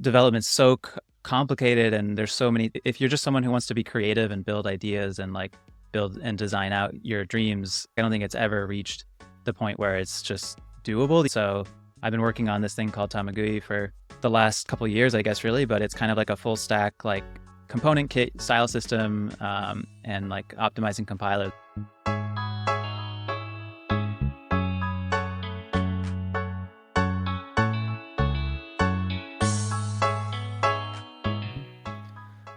development's so complicated, and there's so many. If you're just someone who wants to be creative and build ideas and like build and design out your dreams, I don't think it's ever reached the point where it's just doable. So I've been working on this thing called Tamagui for the last couple of years, I guess, really, but it's kind of like a full stack, like component kit style system, and like optimizing compiler.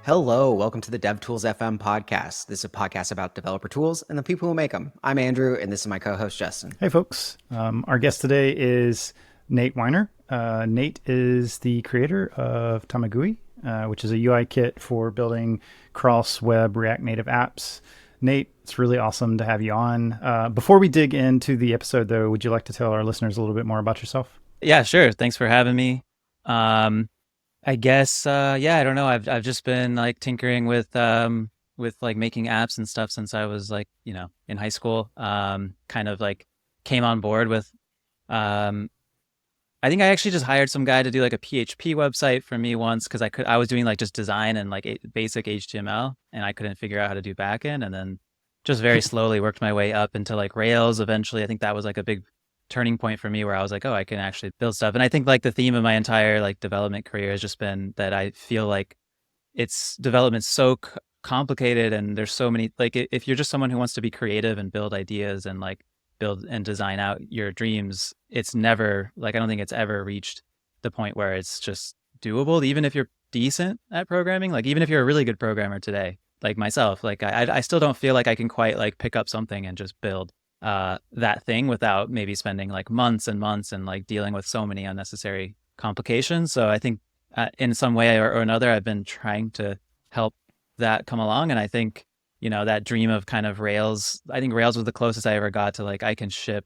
Hello, welcome to the DevTools-fm podcast. This is a podcast about developer tools and the people who make them. I'm Andrew, and this is my co-host, Justin. Hey, folks. Our guest today is Nate Wienert. Nate is the creator of Tamagui, which is a UI kit for building cross-web React Native apps. Nate, it's really awesome to have you on. Before we dig into the episode, though, would you like to tell our listeners a little bit more about yourself? Yeah, sure. Thanks for having me. I guess, I don't know. I've just been like tinkering with like making apps and stuff since I was like, in high school. Kind of like came on board with, I think I actually just hired some guy to do like a PHP website for me once, because I was doing like just design and like basic HTML, and I couldn't figure out how to do backend, and then just very slowly worked my way up into like Rails. Eventually, I think that was like a big turning point for me where I was like, oh, I can actually build stuff. And I think like the theme of my entire like development career has just been that I feel like development's so complicated, and there's so many, like if you're just someone who wants to be creative and build ideas and like build and design out your dreams, it's never like, I don't think it's ever reached the point where it's just doable, even if you're decent at programming. Like even if you're a really good programmer today, like myself, like I still don't feel like I can quite like pick up something and just build that thing without maybe spending like months and months and like dealing with so many unnecessary complications. So I think in some way or another, I've been trying to help that come along. And I think, that dream of kind of Rails, I think Rails was the closest I ever got to like, I can ship,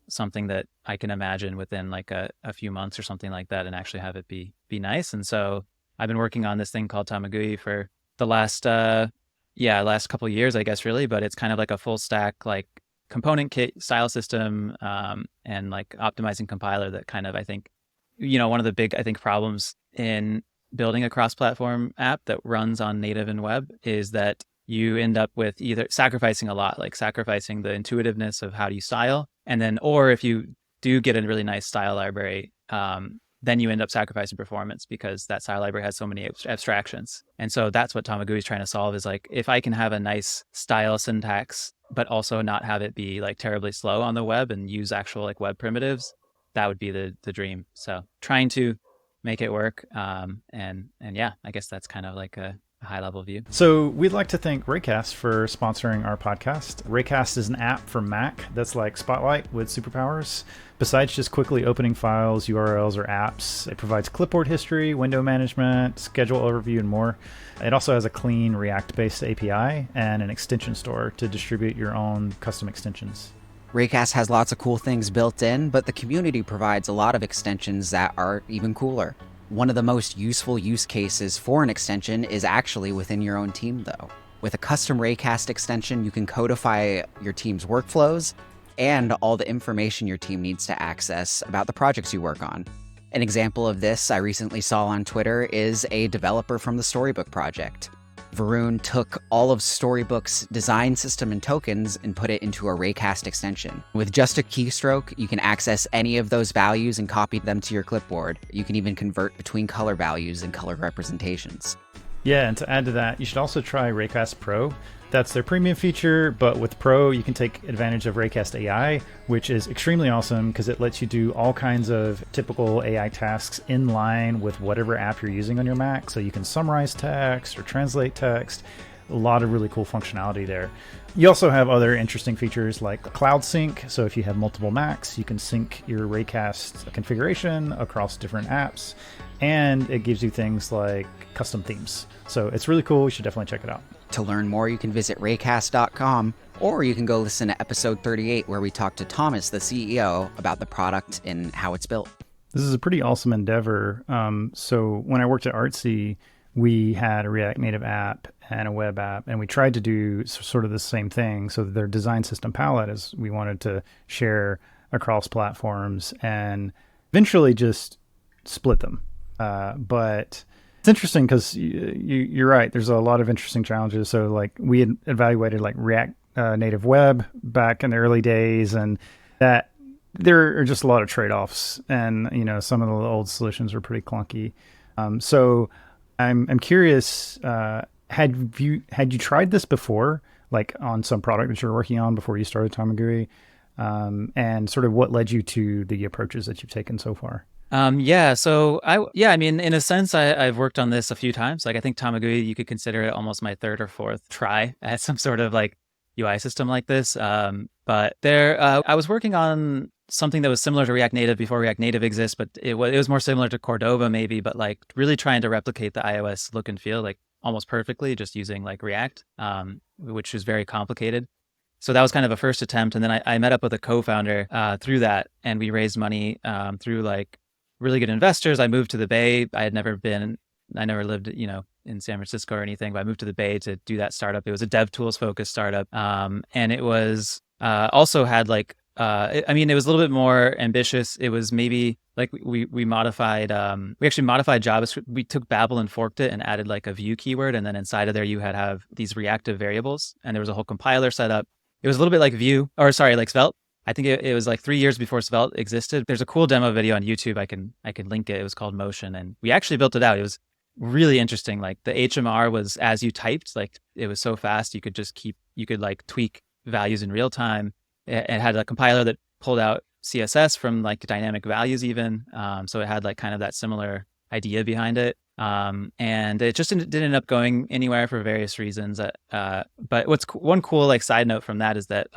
something that I can imagine within like a few months or something like that and actually have it be nice. And so I've been working on this thing called Tamagui for the last couple of years, I guess, really, but it's kind of like a full stack, like component kit style system, and like optimizing compiler that kind of, I think, one of the big, I think, problems in building a cross-platform app that runs on native and web is that you end up with either sacrificing a lot, like sacrificing the intuitiveness of how do you style, and then, or if you do get a really nice style library, then you end up sacrificing performance because that style library has so many abstractions. And so that's what Tamagui is trying to solve, is like, if I can have a nice style syntax, but also not have it be like terribly slow on the web and use actual like web primitives, that would be the dream. So trying to make it work. And yeah, I guess that's kind of like a high level view. So we'd like to thank Raycast for sponsoring our podcast. Raycast is an app for Mac that's like Spotlight with superpowers. Besides just quickly opening files, URLs, or apps, it provides clipboard history, window management, schedule overview, and more. It also has a clean React-based API and an extension store to distribute your own custom extensions. Raycast has lots of cool things built in, but the community provides a lot of extensions that are even cooler. One of the most useful use cases for an extension is actually within your own team, though. With a custom Raycast extension, you can codify your team's workflows and all the information your team needs to access about the projects you work on. An example of this I recently saw on Twitter is a developer from the Storybook project. Varun took all of Storybook's design system and tokens and put it into a Raycast extension. With just a keystroke, you can access any of those values and copy them to your clipboard. You can even convert between color values and color representations. Yeah, and to add to that, you should also try Raycast Pro. That's their premium feature, but with Pro, you can take advantage of Raycast AI, which is extremely awesome because it lets you do all kinds of typical AI tasks in line with whatever app you're using on your Mac. So you can summarize text or translate text. A lot of really cool functionality there. You also have other interesting features like Cloud Sync. So if you have multiple Macs, you can sync your Raycast configuration across different apps. And it gives you things like custom themes. So it's really cool. You should definitely check it out. To learn more, you can visit raycast.com, or you can go listen to episode 38 where we talk to Thomas, the CEO, about the product and how it's built. This is a pretty awesome endeavor. So when I worked at Artsy, we had a React Native app and a web app, and we tried to do sort of the same thing. So their design system palette is we wanted to share across platforms and eventually just split them. But it's interesting because you're right. There's a lot of interesting challenges. So like we had evaluated like React Native Web back in the early days, and that there are just a lot of trade-offs, and some of the old solutions are pretty clunky. So I'm curious. Had you tried this before, like on some product that you're working on before you started Tamagui, and sort of what led you to the approaches that you've taken so far? Yeah, so I mean, in a sense, I've worked on this a few times. Like I think Tamagui, you could consider it almost my third or fourth try at some sort of like UI system like this. But I was working on something that was similar to React Native before React Native exists, but it was more similar to Cordova maybe, but like really trying to replicate the iOS look and feel like almost perfectly, just using like React, which is very complicated. So that was kind of a first attempt, and then I met up with a co-founder through that, and we raised money through like really good investors. I moved to the Bay. I never lived, in San Francisco or anything, but I moved to the Bay to do that startup. It was a dev tools focused startup. And it was also had like, I mean, it was a little bit more ambitious. It was maybe like we modified, we actually modified JavaScript. We took Babel and forked it and added like a view keyword. And then inside of there, you have these reactive variables, and there was a whole compiler set up. It was a little bit like like Svelte. I think it was like 3 years before Svelte existed. There's a cool demo video on YouTube. I can link it. It was called Motion, and we actually built it out. It was really interesting. Like the HMR was as you typed. Like it was so fast. You could like tweak values in real time. It had a compiler that pulled out CSS from like dynamic values even. So it had like kind of that similar idea behind it. And it just didn't end up going anywhere for various reasons. But one cool like side note from that is that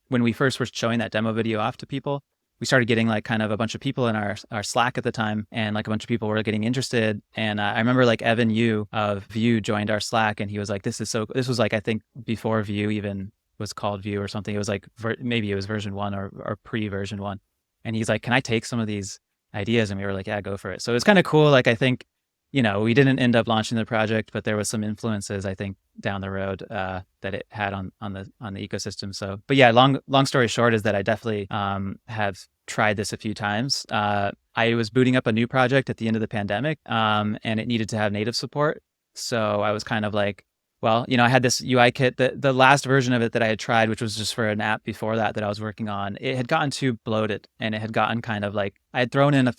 when we first were showing that demo video off to people, we started getting like kind of a bunch of people in our Slack at the time, and like a bunch of people were getting interested. And I remember like Evan Yu of Vue joined our Slack, and he was like, this was like, I think before Vue even was called Vue or something. It was like, maybe it was version 1 or pre-version 1. And he's like, can I take some of these ideas? And we were like, yeah, go for it. So it's kind of cool. Like, I think, we didn't end up launching the project, but there was some influences, I think, down the road that it had on the ecosystem. So, but yeah, long story short is that I definitely have tried this a few times. I was booting up a new project at the end of the pandemic, and it needed to have native support. So I was kind of like, well, I had this UI kit. The last version of it that I had tried, which was just for an app before that I was working on, it had gotten too bloated, and it had gotten kind of like, I had thrown in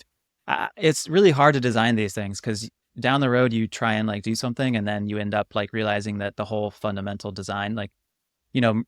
it's really hard to design these things because down the road you try and like do something, and then you end up like realizing that the whole fundamental design, like, the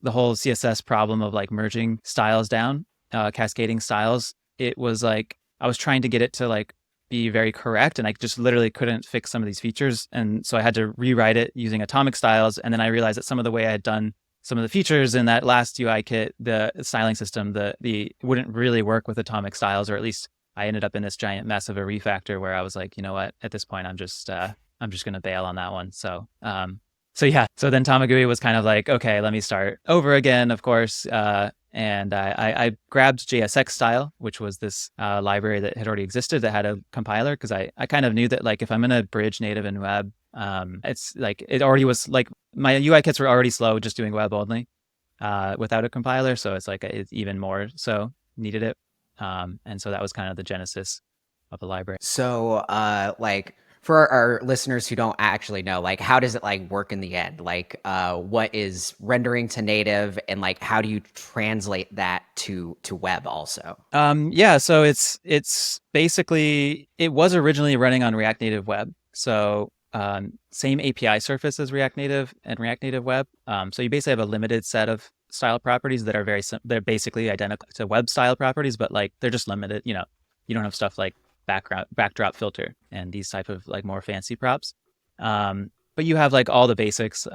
whole CSS problem of like merging styles down, cascading styles, it was like I was trying to get it to like be very correct, and I just literally couldn't fix some of these features. And so I had to rewrite it using atomic styles. And then I realized that some of the way I had done some of the features in that last UI kit, the styling system, the wouldn't really work with atomic styles, or at least I ended up in this giant mess of a refactor where I was like, you know what, at this point, I'm just going to bail on that one. So yeah, so then Tamagui was kind of like, okay, let me start over again, of course. And I grabbed JSX style, which was this library that had already existed that had a compiler, because I kind of knew that like if I'm going to bridge native and web, it's like it already was like my UI kits were already slow just doing web only without a compiler. So it's like it's even more so needed it. And so that was kind of the genesis of the library. So, like for our listeners who don't actually know, like how does it like work in the end? Like, what is rendering to native, and like how do you translate that to web also? Yeah, so it's basically, it was originally running on React Native Web. So same API surface as React Native and React Native Web. So you basically have a limited set of style properties that are they're basically identical to web style properties, but like they're just limited. You don't have stuff like backdrop filter and these type of like more fancy props. But you have like all the basics.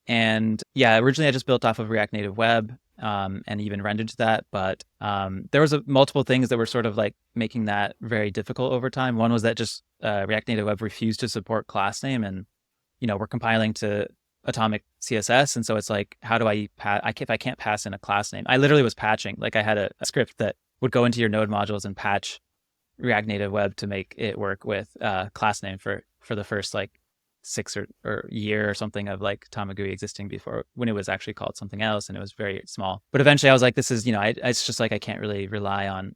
And yeah, originally I just built off of React Native Web and even rendered to that. But there was multiple things that were sort of like making that very difficult over time. One was that just React Native Web refused to support class name, and we're compiling to atomic CSS, and so it's like, how do if I can't pass in a class name? I literally was patching. Like I had a script that would go into your node modules and patch React Native Web to make it work with class name for the first like or year or something of like Tamagui existing before, when it was actually called something else and it was very small. But eventually I was like, this is, it's just like I can't really rely on,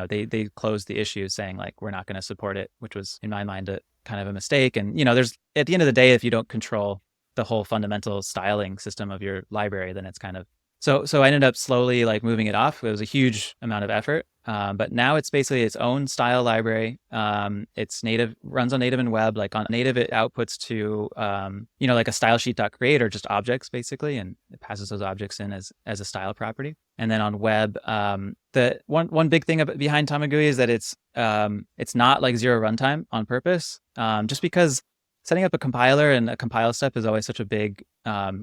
they closed the issue saying like, we're not going to support it, which was in my mind kind of a mistake. And, there's, at the end of the day, if you don't control the whole fundamental styling system of your library, then it's kind of, so I ended up slowly like moving it off. It was a huge amount of effort. But now it's basically its own style library. It's native, runs on native and web. Like on native, it outputs to, like a style sheet.create or just objects basically. And it passes those objects in as a style property. And then on web, the one big thing behind Tamagui is that it's not like zero runtime on purpose. Just because setting up a compiler and a compile step is always such a big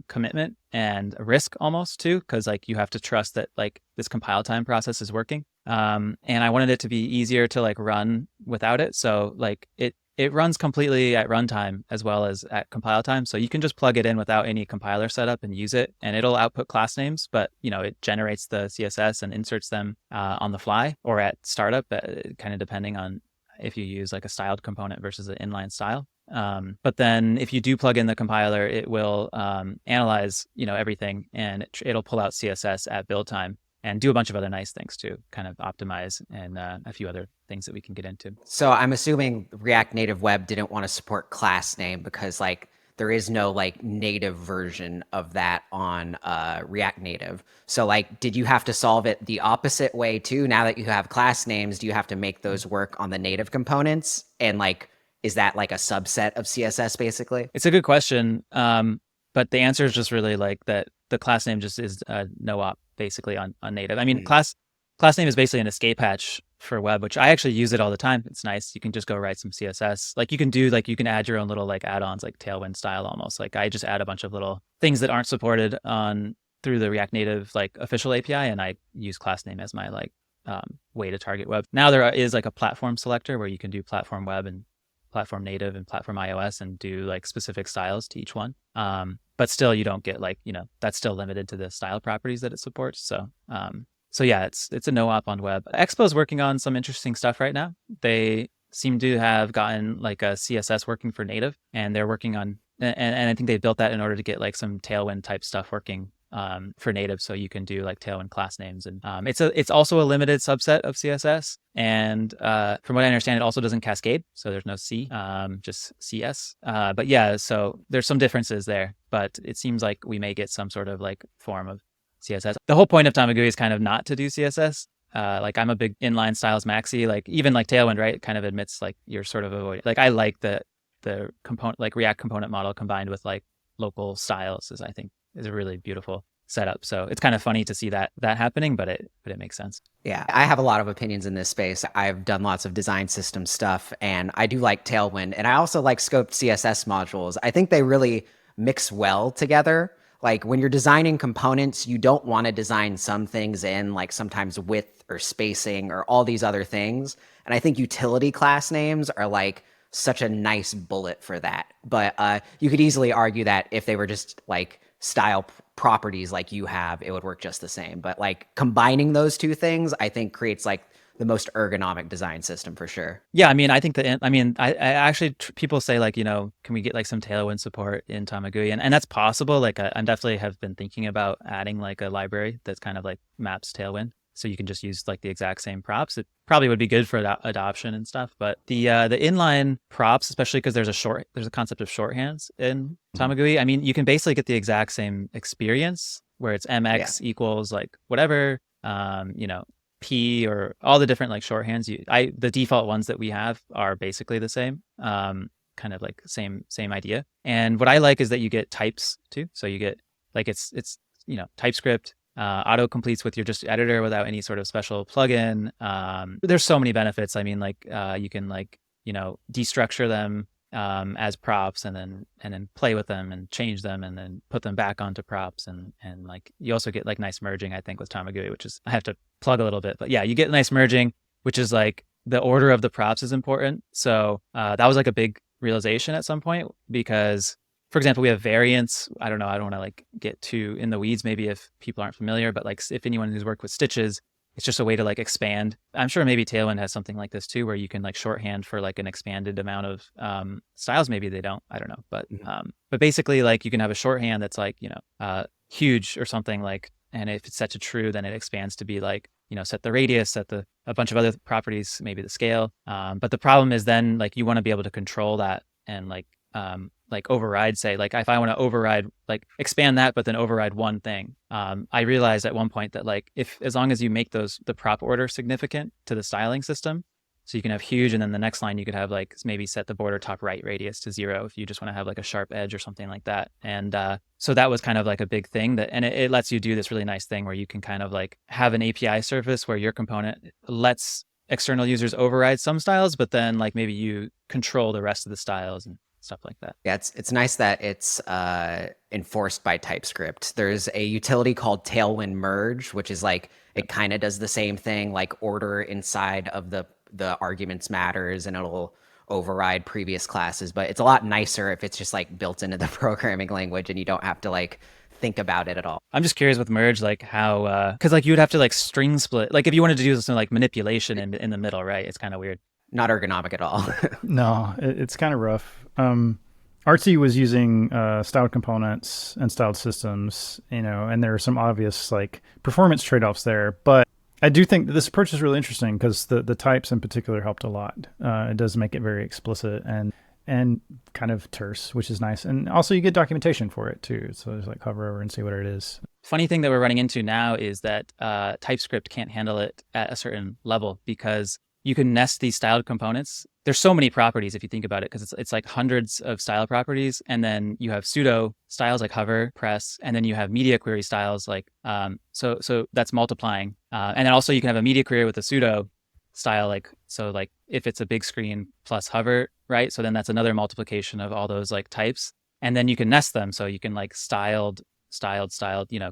commitment and a risk almost too, because like you have to trust that like this compile time process is working. And I wanted it to be easier to like run without it. So like it runs completely at runtime as well as at compile time. So you can just plug it in without any compiler setup and use it, and it'll output class names, but it generates the CSS and inserts them on the fly or at startup, kind of depending on if you use like a styled component versus an inline style. But then if you do plug in the compiler, it will analyze, everything, and it'll pull out CSS at build time and do a bunch of other nice things to kind of optimize and a few other things that we can get into. So I'm assuming React Native Web didn't want to support class name because like there is no like native version of that on React Native. So like, did you have to solve it the opposite way too? Now that you have class names, do you have to make those work on the native components? And like, is that like a subset of CSS basically? It's a good question. But the answer is just really like that the class name just is no op basically on native. I mean, class name is basically an escape hatch for web, which I actually use it all the time. It's nice. You can just go write some CSS. Like you can add your own little like add-ons, like Tailwind style almost. Like I just add a bunch of little things that aren't supported through the React Native like official API, and I use class name as my like way to target web. Now there is like a platform selector where you can do platform web and platform native and platform iOS and do like specific styles to each one. But still you don't get like, that's still limited to the style properties that it supports. So yeah, it's a no op on web. Expo is working on some interesting stuff right now. They seem to have gotten like a CSS working for native, and they're working on, and I think they built that in order to get like some Tailwind type stuff working for native, so you can do like Tailwind class names, and it's also a limited subset of CSS, and from what I understand, it also doesn't cascade, so there's no C, just CS. But yeah, so there's some differences there, but it seems like we may get some sort of like form of CSS. The whole point of Tamagui is kind of not to do CSS. Like I'm a big inline styles maxi, like even like Tailwind, right? It kind of admits like you're sort of avoiding, like I like the component, like React component model combined with like local styles I think is a really beautiful setup. So it's kind of funny to see that happening, but it makes sense. Yeah, I have a lot of opinions in this space. I've done lots of design system stuff, and I do like Tailwind, and I also like scoped CSS modules. I think they really mix well together. Like when you're designing components, you don't want to design some things in like sometimes width or spacing or all these other things. And I think utility class names are like such a nice bullet for that. But you could easily argue that if they were just like style properties like you have, it would work just the same. But like combining those two things, I think creates like the most ergonomic design system for sure. Yeah, I mean, I think I actually, people say like, can we get like some Tailwind support in Tamagui? And that's possible. Like I definitely have been thinking about adding like a library that's kind of like maps Tailwind. So you can just use like the exact same props. It probably would be good for adoption and stuff. But the inline props, especially because there's a concept of shorthands in Tamagui. I mean, you can basically get the exact same experience where it's MX equals like whatever, P or all the different like shorthands. The default ones that we have are basically the same, kind of like same idea. And what I like is that you get types too. So you get like it's TypeScript. Auto completes with your just editor without any sort of special plugin. There's so many benefits. I mean, like you can like destructure them as props and then play with them and change them and then put them back onto props and like you also get like nice merging, I think, with Tamagui, which is, I have to plug a little bit, but yeah, you get nice merging, which is like the order of the props is important. So that was like a big realization at some point because, for example, we have variants. I don't know. I don't want to like get too in the weeds maybe if people aren't familiar, but like if anyone who's worked with stitches, it's just a way to like expand. I'm sure maybe Tailwind has something like this too, where you can like shorthand for like an expanded amount of styles. Maybe they don't. I don't know. But basically, like you can have a shorthand that's like huge or something like, and if it's set to true, then it expands to be like set the radius, set the a bunch of other properties, maybe the scale. But the problem is then like you want to be able to control that and like override, say, like if I want to override, like expand that, but then override one thing. I realized at one point that like as long as you make the prop order significant to the styling system, so you can have huge, and then the next line you could have like maybe set the border top right radius to 0 if you just want to have like a sharp edge or something like that. And so that was kind of like a big thing and it lets you do this really nice thing where you can kind of like have an API surface where your component lets external users override some styles, but then like maybe you control the rest of the styles and stuff like that. Yeah, it's nice that it's enforced by TypeScript. There's a utility called Tailwind Merge, which is like it kind of does the same thing, like order inside of the arguments matters, and it'll override previous classes. But it's a lot nicer if it's just like built into the programming language and you don't have to like think about it at all. I'm just curious with merge, like how, because like you would have to like string split, like if you wanted to do something like manipulation in the middle, right? It's kind of weird. Not ergonomic at all. No, it's kind of rough. Artsy was using styled components and styled systems, and there are some obvious like performance trade-offs there. But I do think that this approach is really interesting because the types in particular helped a lot. It does make it very explicit and kind of terse, which is nice. And also you get documentation for it too. So just like hover over and see what it is. Funny thing that we're running into now is that TypeScript can't handle it at a certain level because you can nest these styled components. There's so many properties if you think about it, because it's like hundreds of style properties, and then you have pseudo styles like hover, press, and then you have media query styles like so that's multiplying, and then also you can have a media query with a pseudo style like if it's a big screen plus hover, right? So then that's another multiplication of all those like types, and then you can nest them, so you can like styled,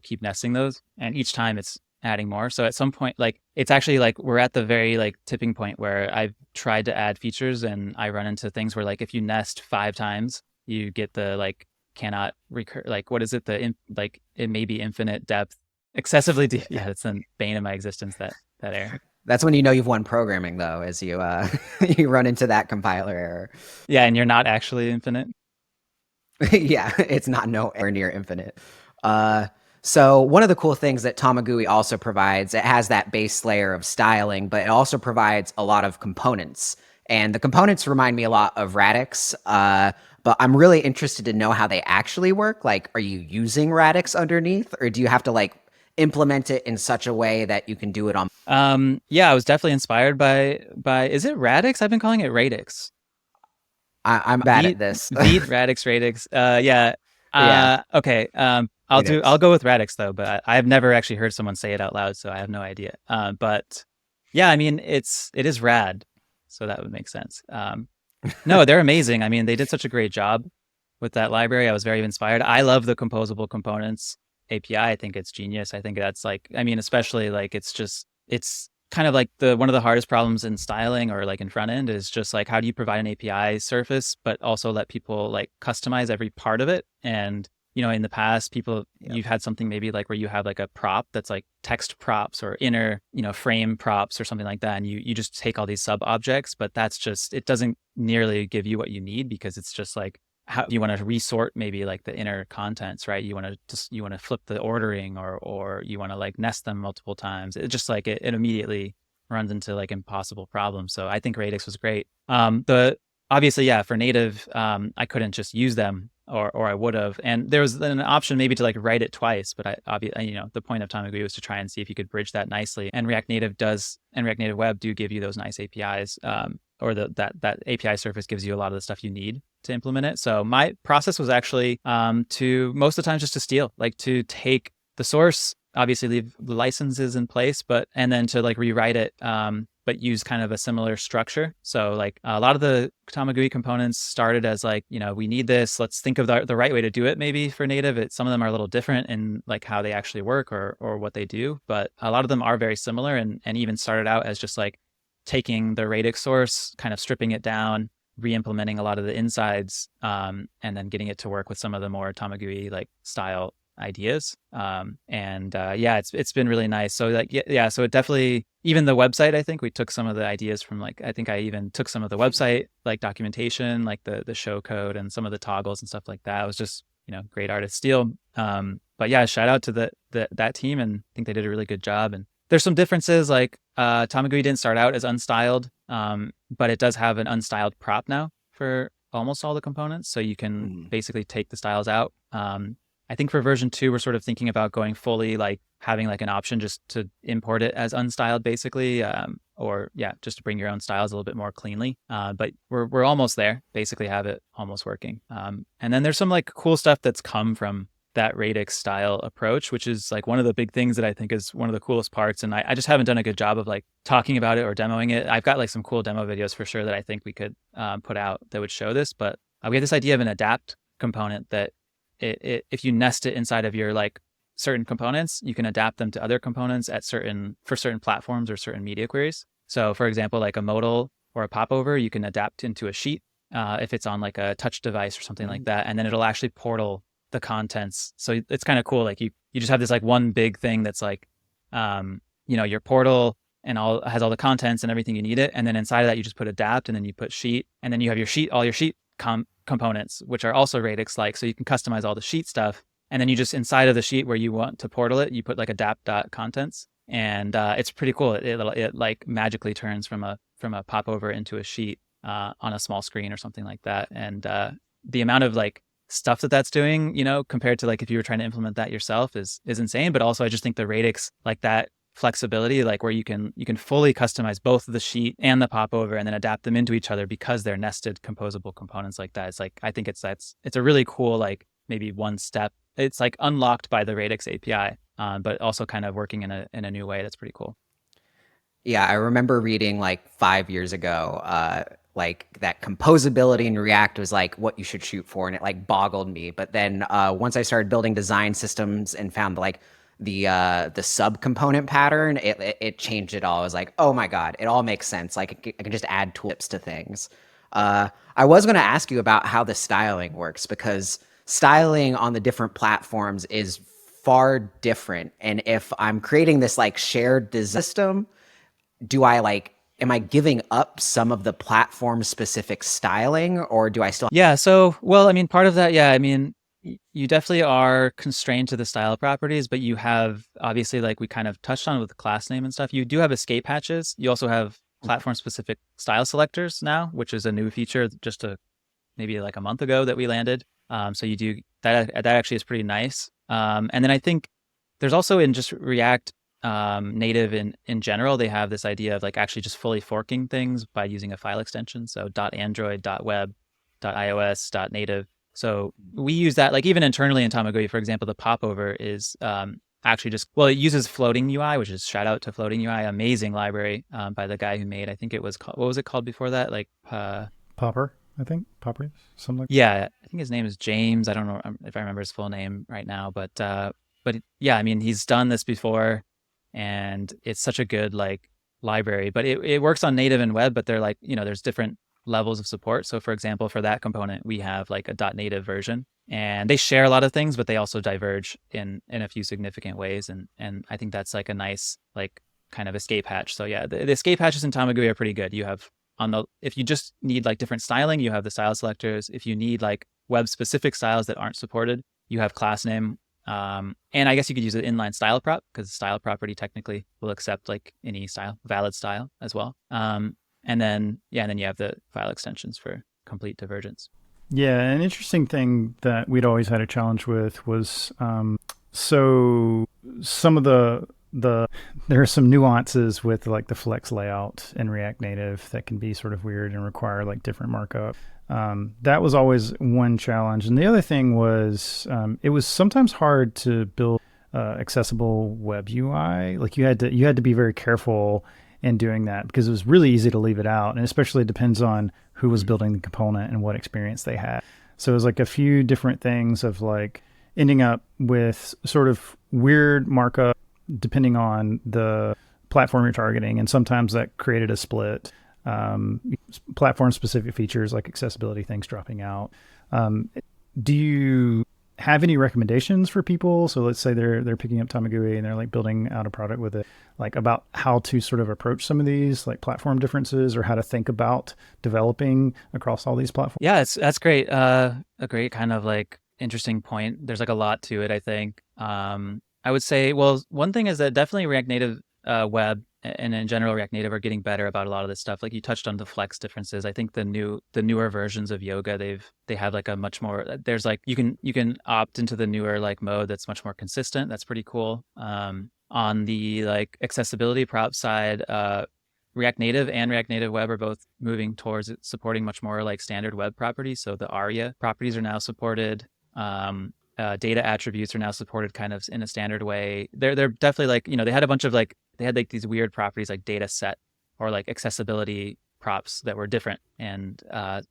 keep nesting those, and each time it's adding more. So at some point, like it's actually like we're at the very like tipping point where I've tried to add features and I run into things where like if you nest 5 times, you get the like cannot recur, like what is it, like it may be infinite depth, excessively deep. Yeah, it's the bane of my existence, that error. That's when you know you've won programming, though, as you you run into that compiler error. Yeah, and you're not actually infinite. Yeah, it's not nowhere near infinite. So one of the cool things that Tamagui also provides, it has that base layer of styling, but it also provides a lot of components. And the components remind me a lot of Radix, but I'm really interested to know how they actually work. Like, are you using Radix underneath, or do you have to like implement it in such a way that you can do it on? Yeah, I was definitely inspired by is it Radix? I've been calling it Radix. I'm bad at this. Beat Radix, Radix. Yeah. Okay. I'll go with Radix though, but I've never actually heard someone say it out loud, so I have no idea. But yeah, I mean, it is rad, so that would make sense. No, they're amazing. I mean, they did such a great job with that library. I was very inspired. I love the composable components API. I think it's genius. I think that's like, I mean, especially like it's kind of like one of the hardest problems in styling or like in front end is just like, how do you provide an API surface, but also let people like customize every part of it? And in the past, you've had something maybe like where you have like a prop that's like text props or inner, frame props or something like that. And you just take all these sub objects, but it doesn't nearly give you what you need, because it's just like, how you want to resort maybe like the inner contents, right? You want to flip the ordering or you want to like nest them multiple times. It just like, it immediately runs into like impossible problems. So I think Radix was great. Obviously, yeah, for native, I couldn't just use them, or I would have. And there was an option maybe to like write it twice, but the point of Tamagui was to try and see if you could bridge that nicely. And React Native and React Native Web do give you those nice APIs, or that API surface gives you a lot of the stuff you need to implement it. So my process was actually to most of the time just to steal, like to take the source, obviously leave the licenses in place, and then to like rewrite it, but use kind of a similar structure. So like a lot of the Tamagui components started as like, we need this, let's think of the right way to do it maybe for native. Some of them are a little different in like how they actually work or what they do, but a lot of them are very similar, and even started out as just like taking the Radix source, kind of stripping it down, re-implementing a lot of the insides, and then getting it to work with some of the more Tamagui like style ideas. And it's been really nice. So like yeah, so it definitely, even the website, I think we took some of the ideas from, like, I think I even took some of the website like documentation, like the show code and some of the toggles and stuff like that. It was just, great artist steal. But yeah, shout out to that team, and I think they did a really good job. And there's some differences, like Tamagui didn't start out as unstyled, but it does have an unstyled prop now for almost all the components, so you can basically take the styles out. I think for version 2, we're sort of thinking about going fully, like having like an option just to import it as unstyled, basically, or yeah, just to bring your own styles a little bit more cleanly. But we're almost there. Basically, have it almost working. And then there's some like cool stuff that's come from that radix style approach, which is like one of the big things that I think is one of the coolest parts. And I just haven't done a good job of like talking about it or demoing it. I've got like some cool demo videos for sure that I think we could put out that would show this. But we have this idea of an adapt component that if you nest it inside of your like certain components, you can adapt them to other components for certain platforms or certain media queries. So for example, like a modal or a popover, you can adapt into a sheet if it's on like a touch device or something like that. And then it'll actually portal the contents. So it's kind of cool. Like you just have this like one big thing that's like, your portal and has all the contents and everything you need it. And then inside of that, you just put adapt, and then you put sheet, and then you have all your sheet components, which are also radix like, so you can customize all the sheet stuff. And then you just, inside of the sheet where you want to portal it, you put like adapt.contents, and it's pretty cool. It like magically turns from a popover into a sheet on a small screen or something like that. And the amount of like stuff that's doing, compared to like if you were trying to implement that yourself is insane. But also I just think the radix, like that flexibility, like where you can fully customize both the sheet and the popover and then adapt them into each other because they're nested composable components like that. It's like, I think it's a really cool, like maybe one step. It's like unlocked by the radix API, but also kind of working in a new way. That's pretty cool. Yeah, I remember reading like 5 years ago, like that composability in React was like what you should shoot for, and it like boggled me. But then once I started building design systems and found like the sub component pattern, it changed it all. I was like, oh my god, it all makes sense. Like I can just add tooltips to things. I was going to ask you about how the styling works, because styling on the different platforms is far different. And if I'm creating this like shared design system, am I giving up some of the platform specific styling, or do I still? Yeah. So, well, I mean, part of that, yeah, I mean, you definitely are constrained to the style properties, but you have, obviously, like we kind of touched on with the class name and stuff, you do have escape hatches. You also have platform specific style selectors now, which is a new feature just maybe like a month ago that we landed. So you do that actually is pretty nice. And then I think there's also in just React native in general, they have this idea of like actually just fully forking things by using a file extension. So .android, .web, .ios, .native. So we use that, like even internally in Tamagui, for example, the popover is actually just, well, it uses floating UI, which is shout out to floating UI, amazing library by the guy who made, I think it was called, what was it called before that? Like Popper, I think. Popper, something like that. Yeah, I think his name is James. I don't know if I remember his full name right now, but yeah, I mean, he's done this before, and it's such a good like library. But it works on native and web, but they're like, there's different levels of support. So for example, for that component, we have like a .native version, and they share a lot of things, but they also diverge in a few significant ways. And I think that's like a nice like kind of escape hatch. So yeah, the escape hatches in Tamagui are pretty good. You have if you just need like different styling, you have the style selectors. If you need like web specific styles that aren't supported, you have class name. And I guess you could use an inline style prop, because the style property technically will accept like any style, valid style as well. And then you have the file extensions for complete divergence. Yeah, an interesting thing that we'd always had a challenge with was so some of the there are some nuances with like the flex layout in React Native that can be sort of weird and require like different markup. That was always one challenge. And the other thing was it was sometimes hard to build accessible web UI. Like you had to be very careful in doing that, because it was really easy to leave it out. And especially it depends on who was building the component and what experience they had. So it was like a few different things of like ending up with sort of weird markup depending on the platform you're targeting. And sometimes that created a split. Platform specific features like accessibility things dropping out. Do you have any recommendations for people? So let's say they're picking up Tamagui and they're like building out a product with it, like about how to sort of approach some of these like platform differences or how to think about developing across all these platforms. Yeah, that's great. A great kind of like interesting point. There's like a lot to it, I think. I would say, well, one thing is that definitely React Native web and in general React Native are getting better about a lot of this stuff. Like you touched on the flex differences. I think the newer versions of Yoga, they have like a much more, there's like you can opt into the newer like mode that's much more consistent. That's pretty cool. On the like accessibility prop side, React Native and React Native Web are both moving towards supporting much more like standard web properties. So the ARIA properties are now supported. Data attributes are now supported kind of in a standard way. They're definitely like, they had a bunch of like, they had like these weird properties like data set or like accessibility props that were different. And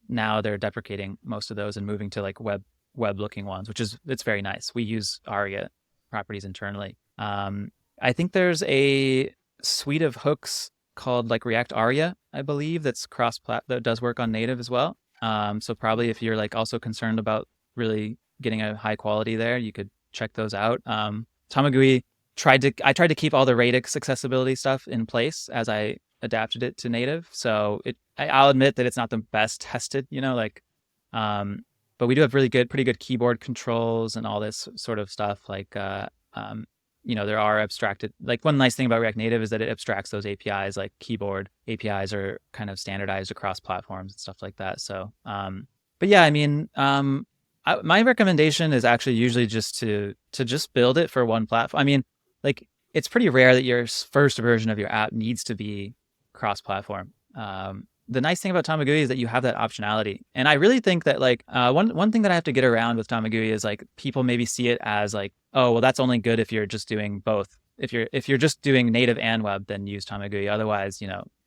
now they're deprecating most of those and moving to like web looking ones, it's very nice. We use ARIA properties internally. I think there's a suite of hooks called like React Aria, I believe, that's that does work on native as well. So probably if you're like also concerned about really getting a high quality there, you could check those out. Tamagui I tried to keep all the radix accessibility stuff in place as I adapted it to native. So I'll admit that it's not the best tested, but we do have pretty good keyboard controls and all this sort of stuff. Like, there are abstracted, like one nice thing about React Native is that it abstracts those APIs, like keyboard APIs are kind of standardized across platforms and stuff like that. So, but yeah, I mean, my recommendation is actually usually just to just build it for one platform. I mean, like it's pretty rare that your first version of your app needs to be cross-platform. The nice thing about Tamagui is that you have that optionality. And I really think that like one thing that I have to get around with Tamagui is like people maybe see it as like, oh, well, that's only good if you're just doing both. If you're just doing native and web, then use Tamagui. Otherwise,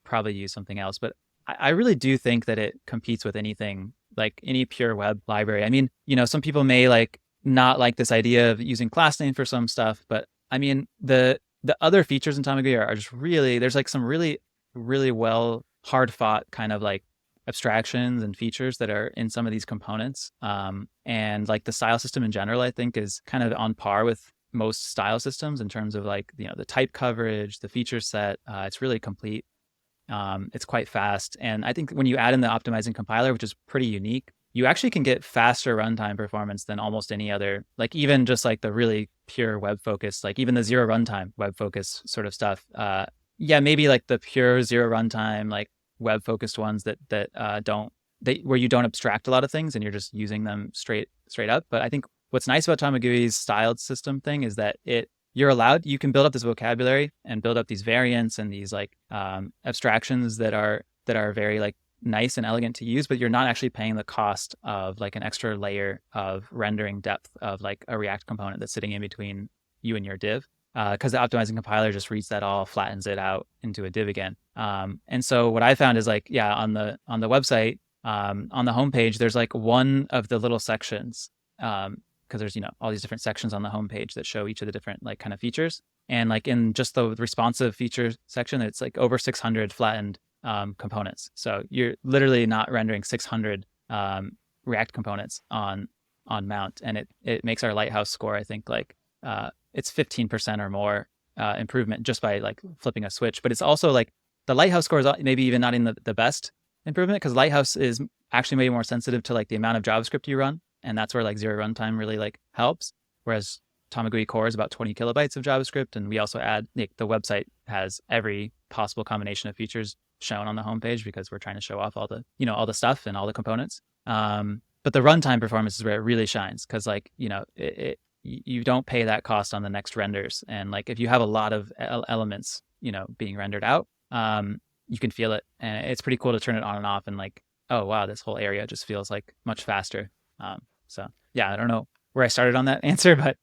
probably use something else. But I really do think that it competes with anything, like any pure web library. I mean, some people may like not like this idea of using class name for some stuff, but I mean, the other features in Tamagui are just really, there's like some really, really well hard fought kind of like abstractions and features that are in some of these components. And like the style system in general, I think is kind of on par with most style systems in terms of like, the type coverage, the feature set. It's really complete. It's quite fast. And I think when you add in the optimizing compiler, which is pretty unique, you actually can get faster runtime performance than almost any other, like even just like the really pure web focus, like even the zero runtime web focus sort of stuff. Yeah, maybe like the pure zero runtime, like web focused ones that where you don't abstract a lot of things and you're just using them straight up. But I think what's nice about Tamagui's styled system thing is that you can build up this vocabulary and build up these variants and these like abstractions that are very like nice and elegant to use, but you're not actually paying the cost of like an extra layer of rendering depth of like a React component that's sitting in between you and your div. Because the optimizing compiler just reads that all, flattens it out into a div again. And so what I found is like, yeah, on the website, on the homepage, there's like one of the little sections, because there's all these different sections on the homepage that show each of the different like kind of features. And like in just the responsive features section, it's like over 600 flattened components. So you're literally not rendering 600 React components on mount, and it makes our Lighthouse score, I think, like it's 15% or more improvement just by like flipping a switch. But it's also like the Lighthouse score is maybe even not in the best improvement, because Lighthouse is actually maybe more sensitive to like the amount of JavaScript you run, and that's where like zero runtime really like helps. Whereas Tamagui core is about 20 kilobytes of JavaScript, and we also add the website has every possible combination of features shown on the homepage because we're trying to show off all the all the stuff and all the components. But the runtime performance is where it really shines, because like you don't pay that cost on the next renders, and like if you have a lot of elements being rendered out, you can feel it, and it's pretty cool to turn it on and off and like, oh wow, this whole area just feels like much faster. So yeah, I don't know where I started on that answer, but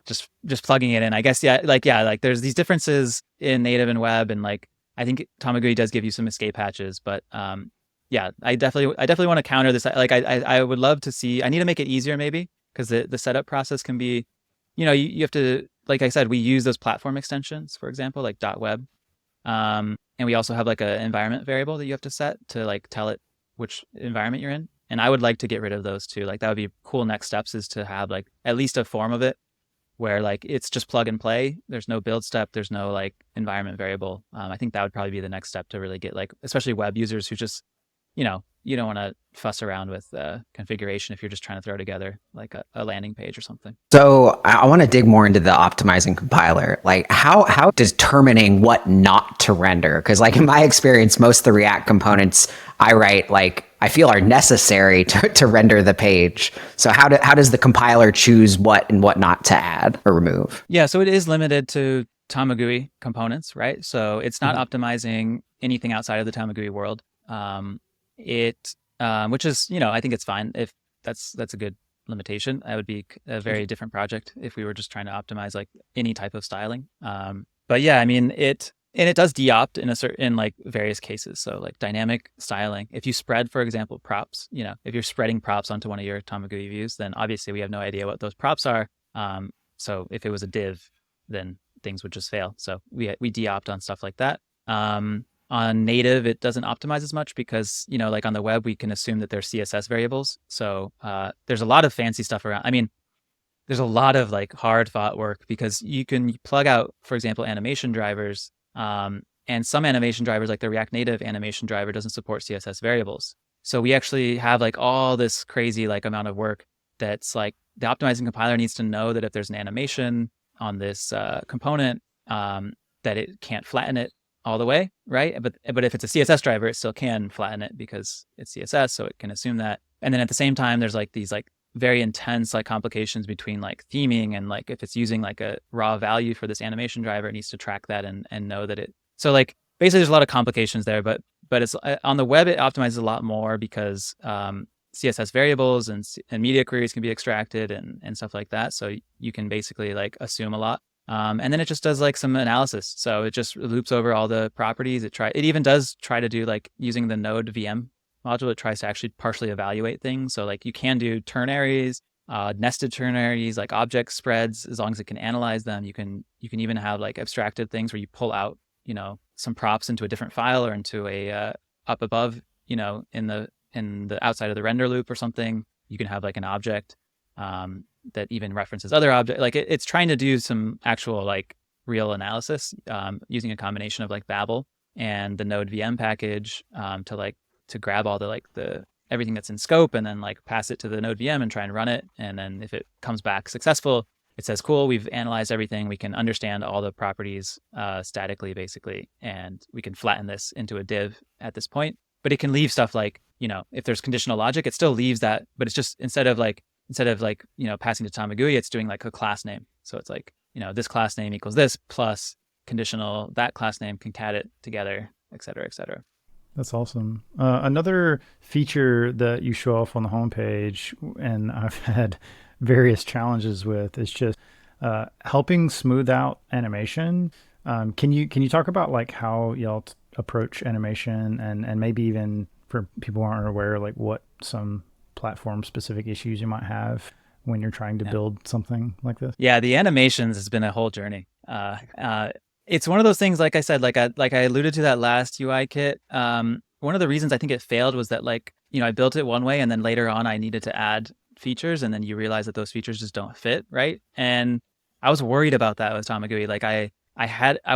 just plugging it in, I guess. Like there's these differences in native and web, and like I think Tamagui does give you some escape hatches, but yeah, I definitely want to counter this. Like I would love to see, I need to make it easier maybe, because the setup process can be, you have to, like I said, we use those platform extensions, for example, like .web. And we also have like an environment variable that you have to set to like tell it which environment you're in. And I would like to get rid of those too. Like that would be cool next steps, is to have like at least a form of it where like it's just plug and play. There's no build step. There's no like environment variable. I think that would probably be the next step to really get like, especially web users who just, you don't want to fuss around with configuration if you're just trying to throw together like a landing page or something. So I want to dig more into the optimizing compiler. Like how determining what not to render? Because like in my experience, most of the React components I write, like I feel are necessary to render the page. So how does the compiler choose what and what not to add or remove? Yeah, so it is limited to Tamagui components, right? So it's not optimizing anything outside of the Tamagui world. Which is, I think it's fine if that's a good limitation. That would be a very different project if we were just trying to optimize like any type of styling. But yeah, I mean it does deopt in like various cases. So like dynamic styling, if you spread, for example, props, if you're spreading props onto one of your Tamagui views, then obviously we have no idea what those props are. So if it was a div, then things would just fail. So we deopt on stuff like that. On native, it doesn't optimize as much because, like on the web, we can assume that they're CSS variables. So there's a lot of fancy stuff around. I mean, there's a lot of like hard fought work because you can plug out, for example, animation drivers. And some animation drivers, like the React Native animation driver, doesn't support CSS variables. So we actually have like all this crazy like amount of work that's like the optimizing compiler needs to know that if there's an animation on this component, that it can't flatten it all the way, right? But if it's a CSS driver, it still can flatten it because it's CSS, so it can assume that. And then at the same time, there's like these like very intense like complications between like theming and like if it's using like a raw value for this animation driver, it needs to track that and know that it. So like basically, there's a lot of complications there. But it's on the web, it optimizes a lot more because CSS variables and media queries can be extracted and stuff like that. So you can basically like assume a lot. And then it just does like some analysis. So it just loops over all the properties. It even does try to do like using the node VM module. It tries to actually partially evaluate things. So like you can do ternaries, nested ternaries, like object spreads, as long as it can analyze them. You can even have like abstracted things where you pull out, some props into a different file or into a up above, in the outside of the render loop or something. You can have like an object that even references other objects. Like it's trying to do some actual like real analysis using a combination of like Babel and the Node VM package to grab all the everything that's in scope and then like pass it to the Node VM and try and run it. And then if it comes back successful, it says, cool, we've analyzed everything. We can understand all the properties statically, basically, and we can flatten this into a div at this point. But it can leave stuff like, if there's conditional logic, it still leaves that, but it's just instead of passing to Tamagui, it's doing like a class name. So it's like, this class name equals this plus conditional, that class name, concat it together, et cetera, et cetera. That's awesome. Another feature that you show off on the homepage, and I've had various challenges with, is just helping smooth out animation. Can you talk about like how y'all approach animation and maybe even for people who aren't aware, like what some platform specific issues you might have when you're trying to build something like this? Yeah, the animations has been a whole journey. It's one of those things, like I said, like I alluded to that last UI kit. One of the reasons I think it failed was that I built it one way and then later on I needed to add features and then you realize that those features just don't fit, right? And I was worried about that with Tamagui. Like I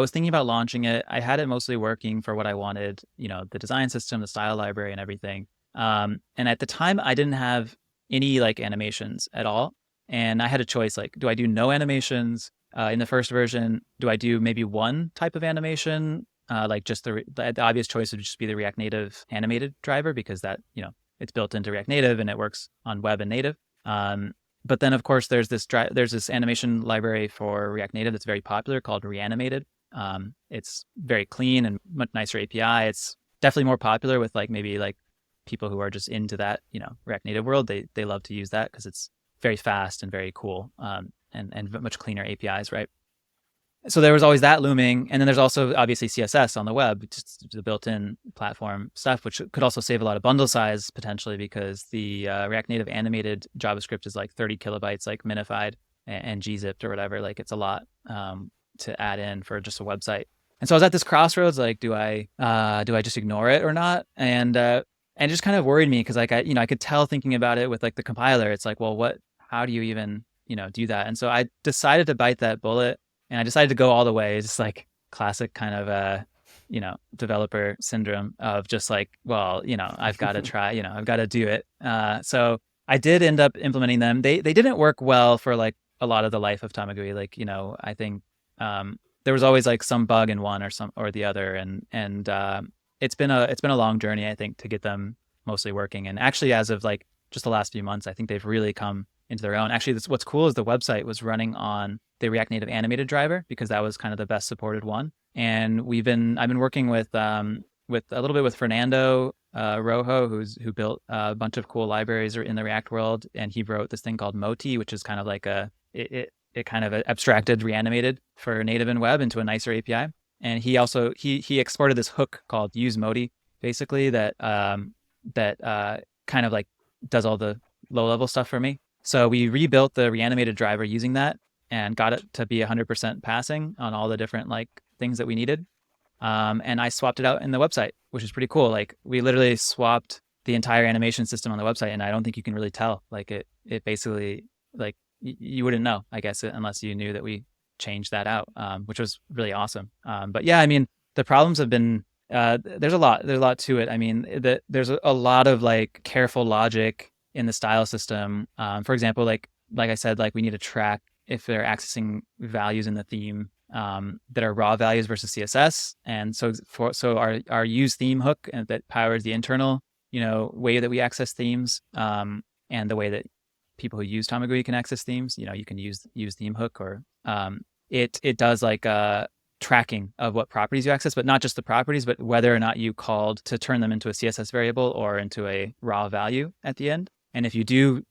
was thinking about launching it. I had it mostly working for what I wanted, the design system, the style library and everything. And at the time I didn't have any like animations at all. And I had a choice, like, do I do no animations? In the first version, do I do maybe one type of animation? Like just the obvious choice would just be the React Native animated driver because that, it's built into React Native and it works on web and native. But then of course there's this animation library for React Native that's very popular called Reanimated. It's very clean and much nicer API. It's definitely more popular with like maybe like people who are just into that, React Native world. They love to use that because it's very fast and very cool. And much cleaner APIs, right? So there was always that looming. And then there's also obviously CSS on the web, just the built-in platform stuff, which could also save a lot of bundle size potentially because the React Native animated JavaScript is like 30 kilobytes, like minified and gzipped or whatever. Like it's a lot to add in for just a website. And so I was at this crossroads, like, do I just ignore it or not? And and it just kind of worried me because like I could tell thinking about it with like the compiler, it's like, well, how do you even, do that? And so I decided to bite that bullet, and I decided to go all the way. It's just like classic kind of developer syndrome of just like, well, I've got to try, I've got to do it. So I did end up implementing them. They didn't work well for like a lot of the life of Tamagui. Like, I think there was always like some bug in one or the other, and it's been a long journey, I think, to get them mostly working. And actually, as of like just the last few months, I think they've really come into their own. Actually, what's cool is the website was running on the React Native animated driver because that was kind of the best supported one. And I've been working with a little bit with Fernando Rojo, who built a bunch of cool libraries in the React world, and he wrote this thing called Moti, which is kind of like it kind of abstracted reanimated for native and web into a nicer API. And he also he exported this hook called use Moti, basically that kind of like does all the low level stuff for me. So we rebuilt the reanimated driver using that and got it to be 100% passing on all the different like things that we needed. And I swapped it out in the website, which is pretty cool. Like we literally swapped the entire animation system on the website, and I don't think you can really tell. Like it basically like you wouldn't know, I guess, unless you knew that we changed that out, which was really awesome. But yeah, I mean, the problems have been there's a lot to it. I mean, there's a lot of like careful logic in the style system. For example, like I said, like we need to track if they're accessing values in the theme that are raw values versus CSS. And so our use theme hook that powers the internal, way that we access themes, and the way that people who use Tamagui can access themes. You can use theme hook, or it does like tracking of what properties you access, but not just the properties, but whether or not you called to turn them into a CSS variable or into a raw value at the end. And if you do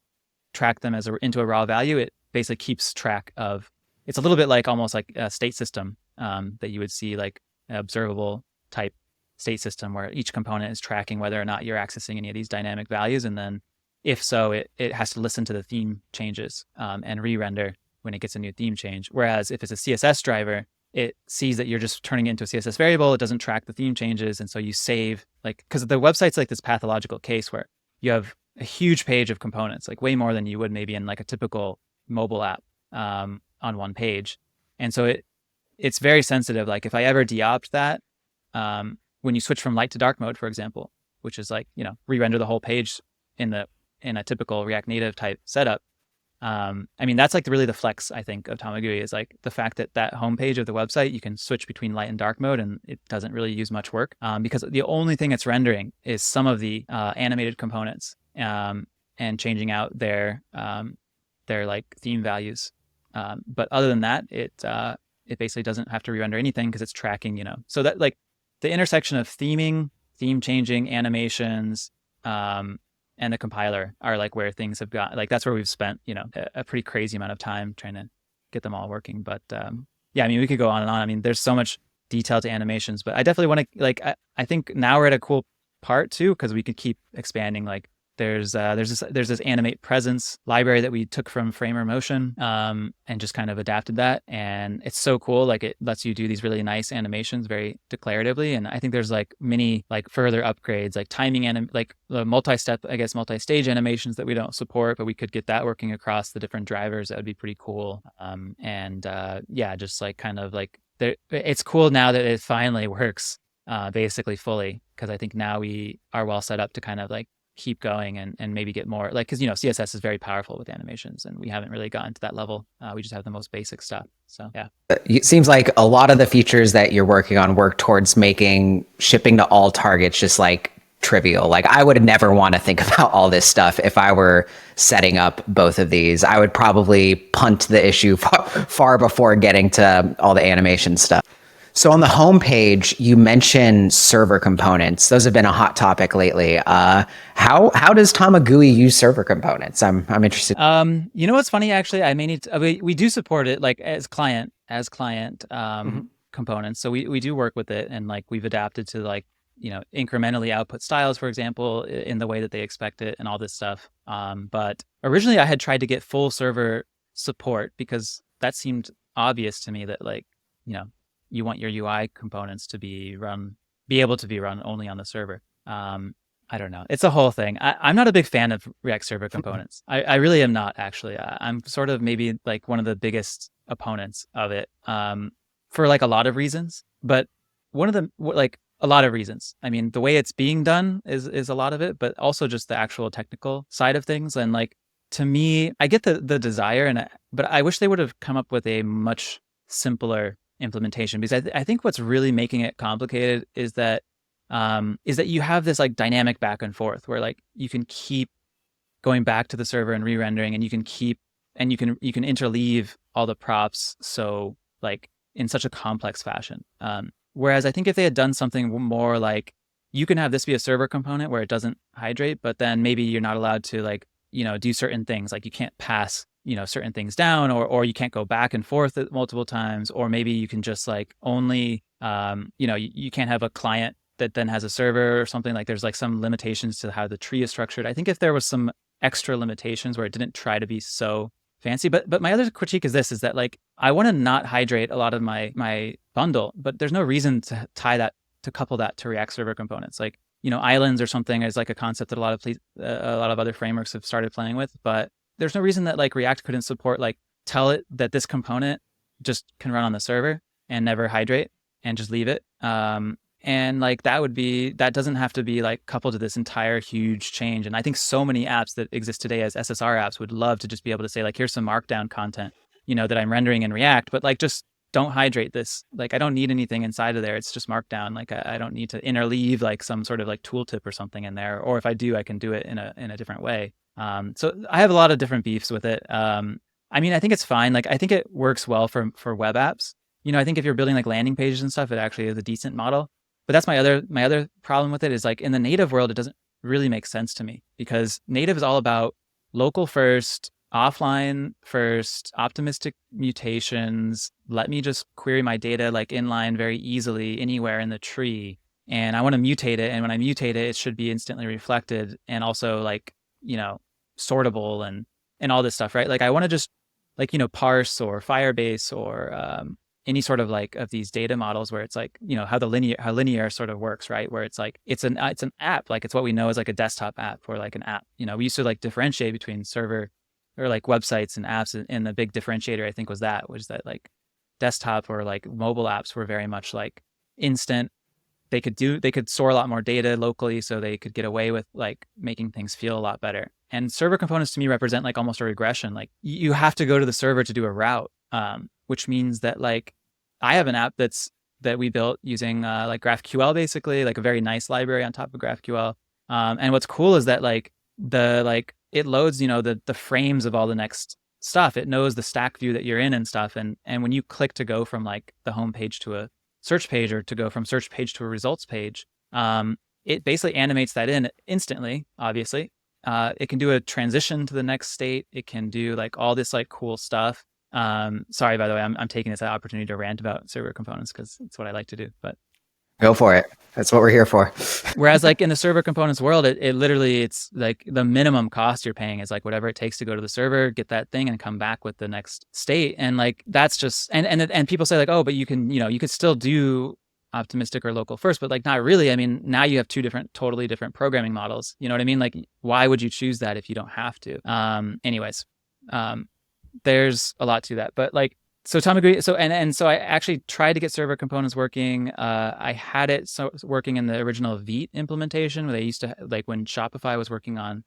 track them into a raw value, it basically keeps track of. It's a little bit like almost like a state system that you would see, like an observable type state system where each component is tracking whether or not you're accessing any of these dynamic values. And then if so, it has to listen to the theme changes and re-render when it gets a new theme change. Whereas if it's a CSS driver, it sees that you're just turning it into a CSS variable. It doesn't track the theme changes. And so you save, like, because the website's like this pathological case where you have a huge page of components, like way more than you would maybe in like a typical mobile app on one page. And so it's very sensitive. Like if I ever de-opt that, when you switch from light to dark mode, for example, which is like, re-render the whole page in a typical React Native type setup. I mean, that's like really the flex, I think, of Tamagui is like the fact that homepage of the website, you can switch between light and dark mode, and it doesn't really use much work because the only thing it's rendering is some of the animated components and changing out their like theme values. But other than that, it basically doesn't have to re-render anything because it's tracking, So that like the intersection of theming, theme changing, animations, and the compiler are like where things have got, like that's where we've spent, a pretty crazy amount of time trying to get them all working. But yeah, I mean, we could go on and on. I mean, there's so much detail to animations, but I definitely want to like, I think now we're at a cool part too, because we could keep expanding. Like there's this animate presence library that we took from Framer Motion and just kind of adapted that, and it's so cool. Like it lets you do these really nice animations very declaratively, and I think there's like many like further upgrades, like timing like the multi-stage animations that we don't support, but we could get that working across the different drivers. That would be pretty cool. Yeah, just like kind of like it's cool now that it finally works basically fully, because I think now we are well set up to kind of like keep going and maybe get more, like, because CSS is very powerful with animations, and we haven't really gotten to that level. We just have the most basic stuff. So yeah, it seems like a lot of the features that you're working on work towards making shipping to all targets just like trivial. Like I would never want to think about all this stuff if I were setting up both of these. I would probably punt the issue far before getting to all the animation stuff. So on the homepage, you mentioned server components. Those have been a hot topic lately. How does Tamagui use server components? I'm interested. What's funny actually? I may need to, we do support it like as client components. So we do work with it, and like we've adapted to like incrementally output styles, for example, in the way that they expect it, and all this stuff. But originally I had tried to get full server support because that seemed obvious to me that like you want your UI components to be able to be run only on the server. I don't know. It's a whole thing. I'm not a big fan of React Server components. I really am not, actually. I'm sort of maybe like one of the biggest opponents of it, for like a lot of reasons. But one of them, like a lot of reasons. I mean, the way it's being done is a lot of it, but also just the actual technical side of things. And like, to me, I get the desire, but I wish they would have come up with a much simpler implementation, because I think what's really making it complicated is that you have this like dynamic back and forth where like you can keep going back to the server and re-rendering, and you can interleave all the props, so like in such a complex fashion. Whereas I think if they had done something more like, you can have this be a server component where it doesn't hydrate, but then maybe you're not allowed to like, do certain things, like you can't pass certain things down, or you can't go back and forth multiple times, or maybe you can just like only you can't have a client that then has a server or something. Like there's like some limitations to how the tree is structured. I think if there was some extra limitations where it didn't try to be so fancy. But my other critique is that like, I want to not hydrate a lot of my bundle, but there's no reason to couple that to React Server components. Like, islands or something is like a concept that a lot of other frameworks have started playing with, but there's no reason that like React couldn't support, like, tell it that this component just can run on the server and never hydrate and just leave it. And like that doesn't have to be like coupled to this entire huge change. And I think so many apps that exist today as SSR apps would love to just be able to say like, here's some markdown content, that I'm rendering in React, but like, just don't hydrate this. Like, I don't need anything inside of there. It's just markdown. Like, I don't need to interleave like some sort of like tooltip or something in there. Or if I do, I can do it in a different way. So I have a lot of different beefs with it. I mean, I think it's fine. Like, I think it works well for web apps. I think if you're building like landing pages and stuff, it actually is a decent model. But that's my other problem with it, is like, in the native world, it doesn't really make sense to me, because native is all about local first, offline first, optimistic mutations. Let me just query my data like inline very easily anywhere in the tree. And I want to mutate it. And when I mutate it, it should be instantly reflected, and also like, sortable and all this stuff, right? Like, I want to just like, parse or Firebase or any sort of like of these data models where it's like, how linear sort of works, right? Where it's like, it's an app, like it's what we know as like a desktop app or like an app. We used to like differentiate between server or like websites and apps, and the big differentiator I think was that like desktop or like mobile apps were very much like instant. They could store a lot more data locally, so they could get away with like making things feel a lot better. And server components to me represent like almost a regression. Like, you have to go to the server to do a route, which means that like, I have an app that we built using like GraphQL, basically like a very nice library on top of GraphQL. And what's cool is that like it loads, the frames of all the next stuff. It knows the stack view that you're in and stuff. And when you click to go from like the home page to a search page, or to go from search page to a results page, it basically animates that in instantly, obviously. It can do a transition to the next state. It can do like all this like cool stuff. Sorry, by the way, I'm taking this opportunity to rant about server components because it's what I like to do, but go for it. That's what we're here for. Whereas like in the server components world, it literally, it's like the minimum cost you're paying is like whatever it takes to go to the server, get that thing, and come back with the next state. And like, that's just, and people say like, oh, but you can, you could still do optimistic or local first, but like, not really. I mean, now you have two totally different programming models. You know what I mean? Like, why would you choose that if you don't have to? Anyways, there's a lot to that, but like, so Tamagui, so I actually tried to get server components working. I had it working in the original Vite implementation, where they used to, like, when Shopify was working on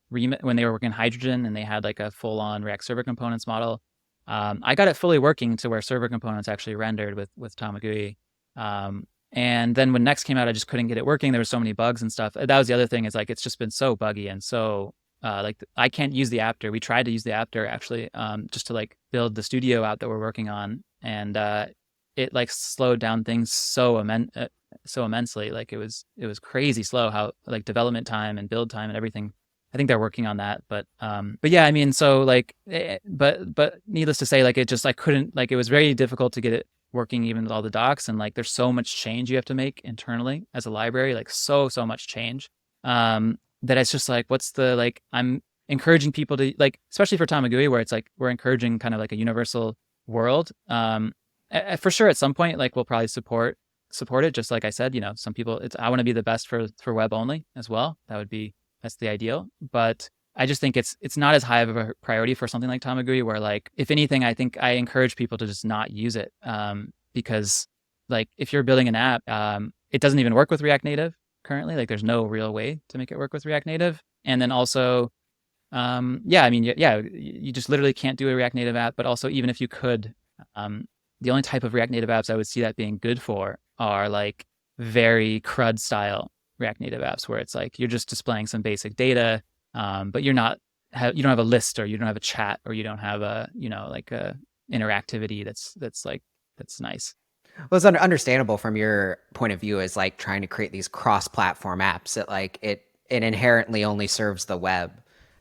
when they were working Hydrogen, and they had like a full-on React server components model. I got it fully working to where server components actually rendered with Tamagui. And then when Next came out, I just couldn't get it working. There were so many bugs and stuff. That was the other thing, is like, it's just been so buggy and so like, I can't use the Apter. We tried to use the Apter actually, just to like build the studio app that we're working on, and it like slowed down things so immensely. Like, it was crazy slow how like development time and build time and everything. I think they're working on that, but yeah, I mean, so like, but needless to say, like, I couldn't, like, it was very difficult to get it working even with all the docs, and like, there's so much change you have to make internally as a library, like so much change. That it's just like, what's the, like, I'm encouraging people to, like, especially for Tamagui, where it's like, we're encouraging kind of like a universal world. For sure, at some point, like, we'll probably support support it. Just like I said, some people, I want to be the best for web only as well. That's the ideal. But I just think it's not as high of a priority for something like Tamagui, where like, if anything, I think I encourage people to just not use it, because like if you're building an app, it doesn't even work with React Native currently. Like there's no real way to make it work with React Native. And then also, yeah, I mean, yeah, you just literally can't do a React Native app. But also, even if you could, the only type of React Native apps I would see that being good for are like very CRUD style React Native apps, where it's like you're just displaying some basic data, but you don't have a list, or you don't have a chat, or you don't have a like a interactivity that's nice. Well, it's understandable from your point of view as like trying to create these cross-platform apps that like it inherently only serves the web.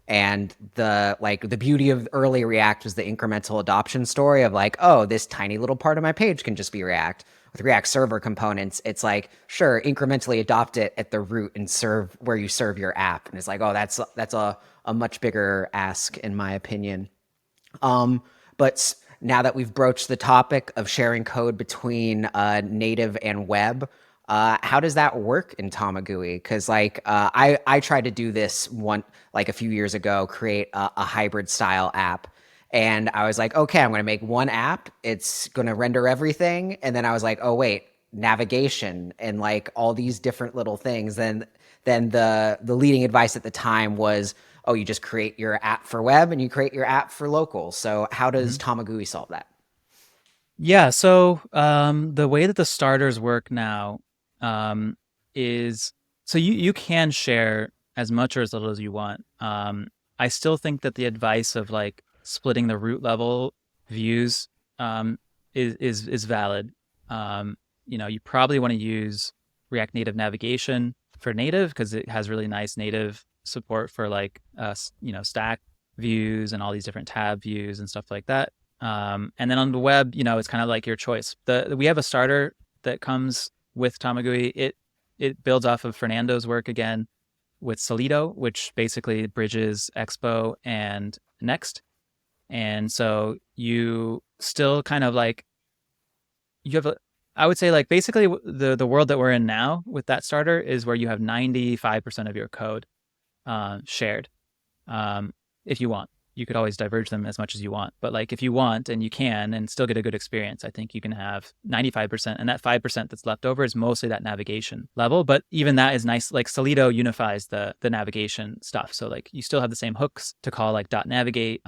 And the beauty of early React was the incremental adoption story of like, oh, this tiny little part of my page can just be React. With React server components, it's like, sure, incrementally adopt it at the root and serve where you serve your app. And it's like, oh, that's a much bigger ask in my opinion. But now that we've broached the topic of sharing code between native and web, how does that work in Tamagui? Because like I tried to do this a few years ago, create a hybrid style app, and I was like, okay, I'm going to make one app. It's going to render everything, and then I was like, oh wait, navigation and like all these different little things. Then the leading advice at the time was, oh, you just create your app for web and you create your app for local. So how does Mhm. Tamagui solve that? Yeah, so the way that the starters work now, um, is so you can share as much or as little as you want. I still think that the advice of like splitting the root level views, is valid. You probably want to use React Native navigation for native, because it has really nice native support for like stack views and all these different tab views and stuff like that. And then on the web, it's kind of like your choice. We have a starter that comes with Tamagui. It builds off of Fernando's work again with Solido, which basically bridges Expo and Next. And so you still kind of like you have a I would say like basically the world that we're in now with that starter is where you have 95% of your code shared. um, if you want. You could always diverge them as much as you want. But like if you want and you can and still get a good experience, I think you can have 95%. And that 5% that's left over is mostly that navigation level. But even that is nice. Like Solido unifies the navigation stuff. So like you still have the same hooks to call like .navigate.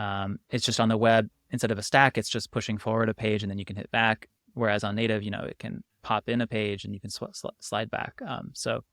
It's just on the web, instead of a stack, it's just pushing forward a page and then you can hit back. Whereas on native, it can pop in a page and you can slide back. So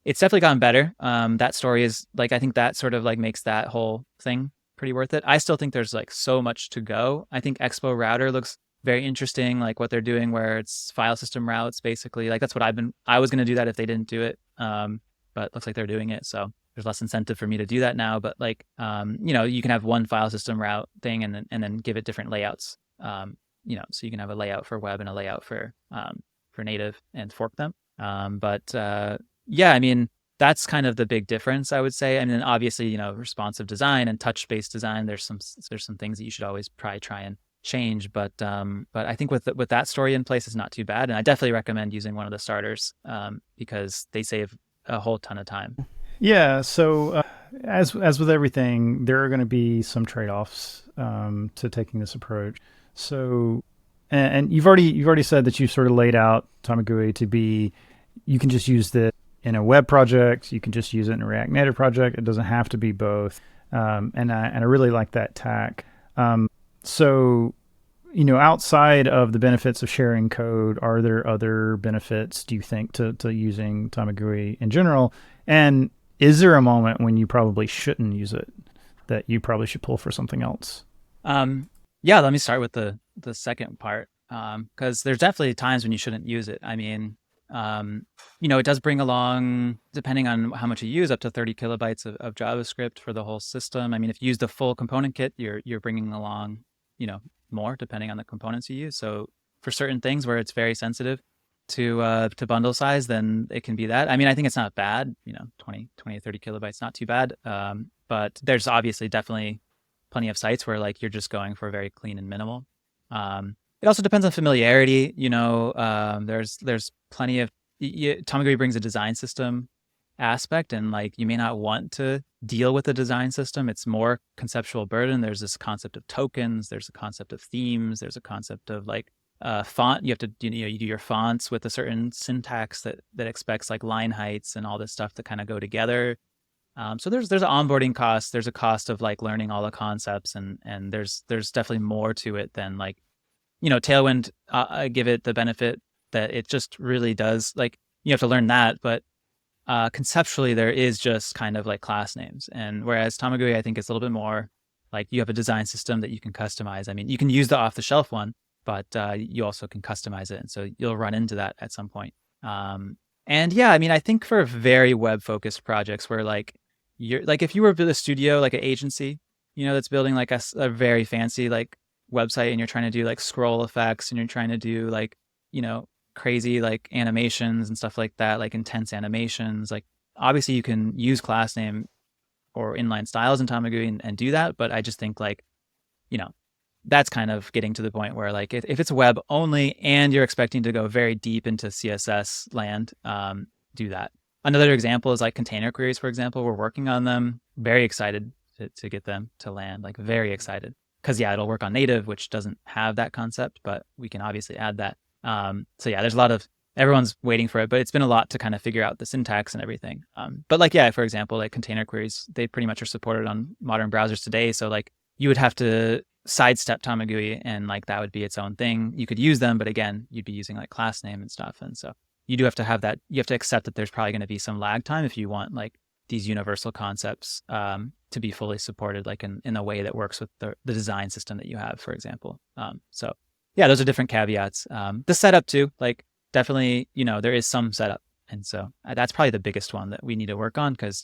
it's definitely gotten better. That story is like, I think that sort of like makes that whole thing pretty worth it. I still think there's like so much to go. I think Expo Router looks very interesting, like what they're doing, where it's file system routes basically. Like that's what I was going to do that if they didn't do it. But looks like they're doing it. So there's less incentive for me to do that now. But like, you can have one file system route thing and then give it different layouts. So you can have a layout for web and a layout for native and fork them. Yeah, I mean, that's kind of the big difference, I would say. I mean, obviously, responsive design and touch-based design, there's some things that you should always probably try and change. But I think with that story in place, it's not too bad. And I definitely recommend using one of the starters, because they save a whole ton of time. Yeah. So as with everything, there are going to be some trade-offs to taking this approach. So, and you've already said that you've sort of laid out Tamagui to be, you can just use this in a web project, you can just use it in a React Native project. It doesn't have to be both. And I really like that tack. So, outside of the benefits of sharing code, are there other benefits, do you think, to using Tamagui in general? And is there a moment when you probably shouldn't use it, that you probably should pull for something else? Yeah, let me start with the second part, because there's definitely times when you shouldn't use it. I mean, it does bring along, depending on how much you use, up to 30 kilobytes of JavaScript for the whole system. I mean, if you use the full component kit, you're bringing along, more depending on the components you use. So for certain things where it's very sensitive to bundle size, then it can be that. I mean, I think it's not bad. 20 to 30 kilobytes, not too bad. But there's obviously definitely plenty of sites where like you're just going for very clean and minimal. It also depends on familiarity. There's plenty of Tamagui brings a design system aspect, and like you may not want to deal with the design system. It's more conceptual burden. There's this concept of tokens. There's a concept of themes. There's a concept of like font. You have to you do your fonts with a certain syntax that expects like line heights and all this stuff to kind of go together. So there's an onboarding cost. There's a cost of like learning all the concepts, and there's definitely more to it than like Tailwind. I give it the benefit that it just really does like you have to learn that, but conceptually there is just kind of like class names. And whereas Tamagui, I think is a little bit more like you have a design system that you can customize. I mean, you can use the off the shelf one, but you also can customize it, and so you'll run into that at some point. And yeah, I mean, I think for very web focused projects where like you're like if you were a studio like an agency, that's building like a very fancy like website, and you're trying to do like scroll effects, and you're trying to do like you know crazy like animations and stuff like that, like intense animations, like obviously you can use class name or inline styles in Tamagui and do that, but I just think like you know that's kind of getting to the point where like if it's web only and you're expecting to go very deep into CSS land, do that. Another example is like container queries, for example. We're working on them. Very excited to get them to land, like very excited. Because yeah, it'll work on native, which doesn't have that concept, but we can obviously add that. So yeah, there's a lot of, everyone's waiting for it, but it's been a lot to kind of figure out the syntax and everything. But like, yeah, for example, like container queries, they pretty much are supported on modern browsers today. So like you would have to sidestep Tamagui, and like that would be its own thing. You could use them, but again, you'd be using like class name and stuff. And so you do have to have that. You have to accept that there's probably going to be some lag time if you want like these universal concepts to be fully supported, like in a way that works with the design system that you have, for example. So yeah, those are different caveats. The setup too, like definitely, there is some setup. And so that's probably the biggest one that we need to work on, because,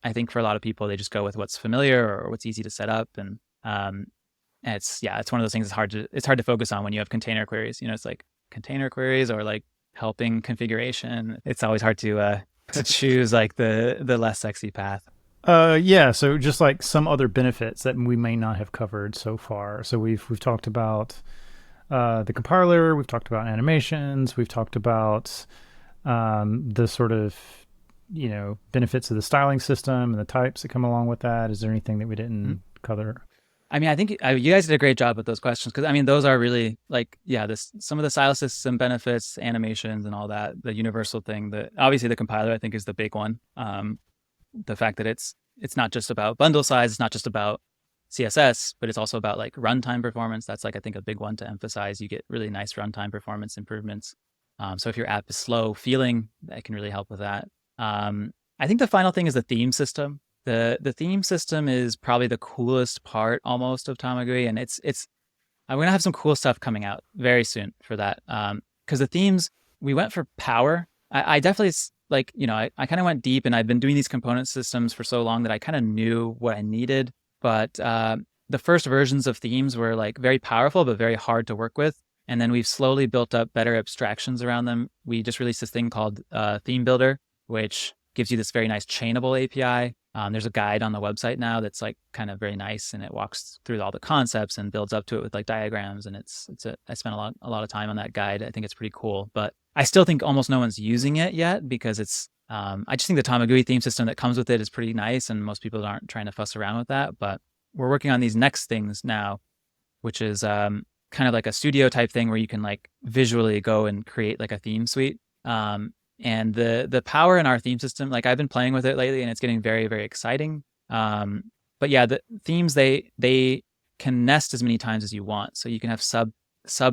I think for a lot of people, they just go with what's familiar or what's easy to set up. And it's one of those things it's hard to focus on when you have container queries. It's like container queries or like helping configuration. It's always hard to choose like the less sexy path. Yeah, so just like some other benefits that we may not have covered so far. So we've talked about the compiler, we've talked about animations, we've talked about the sort of benefits of the styling system and the types that come along with that. Is there anything that we didn't cover? I mean, I think you guys did a great job with those questions, because I mean, those are really like, some of the style system benefits, animations, and all that. The universal thing that obviously the compiler I think is the big one. The fact that it's not just about bundle size, it's not just about CSS, but it's also about like runtime performance. That's like I think a big one to emphasize. You get really nice runtime performance improvements. So if your app is slow feeling, that can really help with that. I think the final thing is the theme system. The theme system is probably the coolest part almost of Tamagui, and it's I'm gonna have some cool stuff coming out very soon for that. Because the themes, we went for power. I definitely like I kind of went deep, and I've been doing these component systems for so long that I kind of knew what I needed. But the first versions of themes were like very powerful but very hard to work with, and then we've slowly built up better abstractions around them. We just released this thing called Theme Builder, which gives you this very nice chainable API. There's a guide on the website now that's like kind of very nice, and it walks through all the concepts and builds up to it with like diagrams. And I spent a lot of time on that guide. I think it's pretty cool, but I still think almost no one's using it yet, because it's I just think the Tamagui theme system that comes with it is pretty nice, and most people aren't trying to fuss around with that. But we're working on these next things now, which is kind of like a studio type thing where you can like visually go and create like a theme suite. And the power in our theme system, like I've been playing with it lately, and it's getting very, very exciting. But yeah, the themes, they can nest as many times as you want. So you can have sub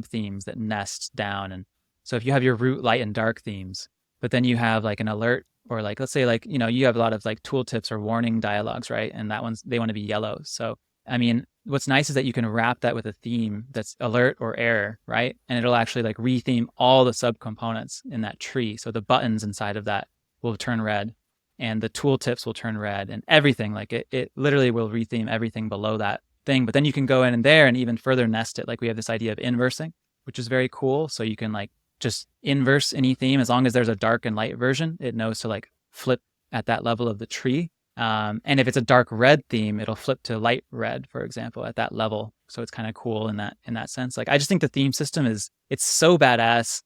themes that nest down. And so if you have your root, light, and dark themes, but then you have like an alert, or like, let's say like, you have a lot of like tooltips or warning dialogues, right? And they want to be yellow. So, I mean, what's nice is that you can wrap that with a theme that's alert or error, right? And it'll actually like retheme all the subcomponents in that tree. So the buttons inside of that will turn red, and the tooltips will turn red, and everything, like it literally will retheme everything below that thing. But then you can go in and there and even further nest it. Like we have this idea of inversing, which is very cool. So you can like just inverse any theme. As long as there's a dark and light version, it knows to like flip at that level of the tree. And if it's a dark red theme, it'll flip to light red, for example, at that level. So it's kind of cool in that sense. Like I just think the theme system it's so badass.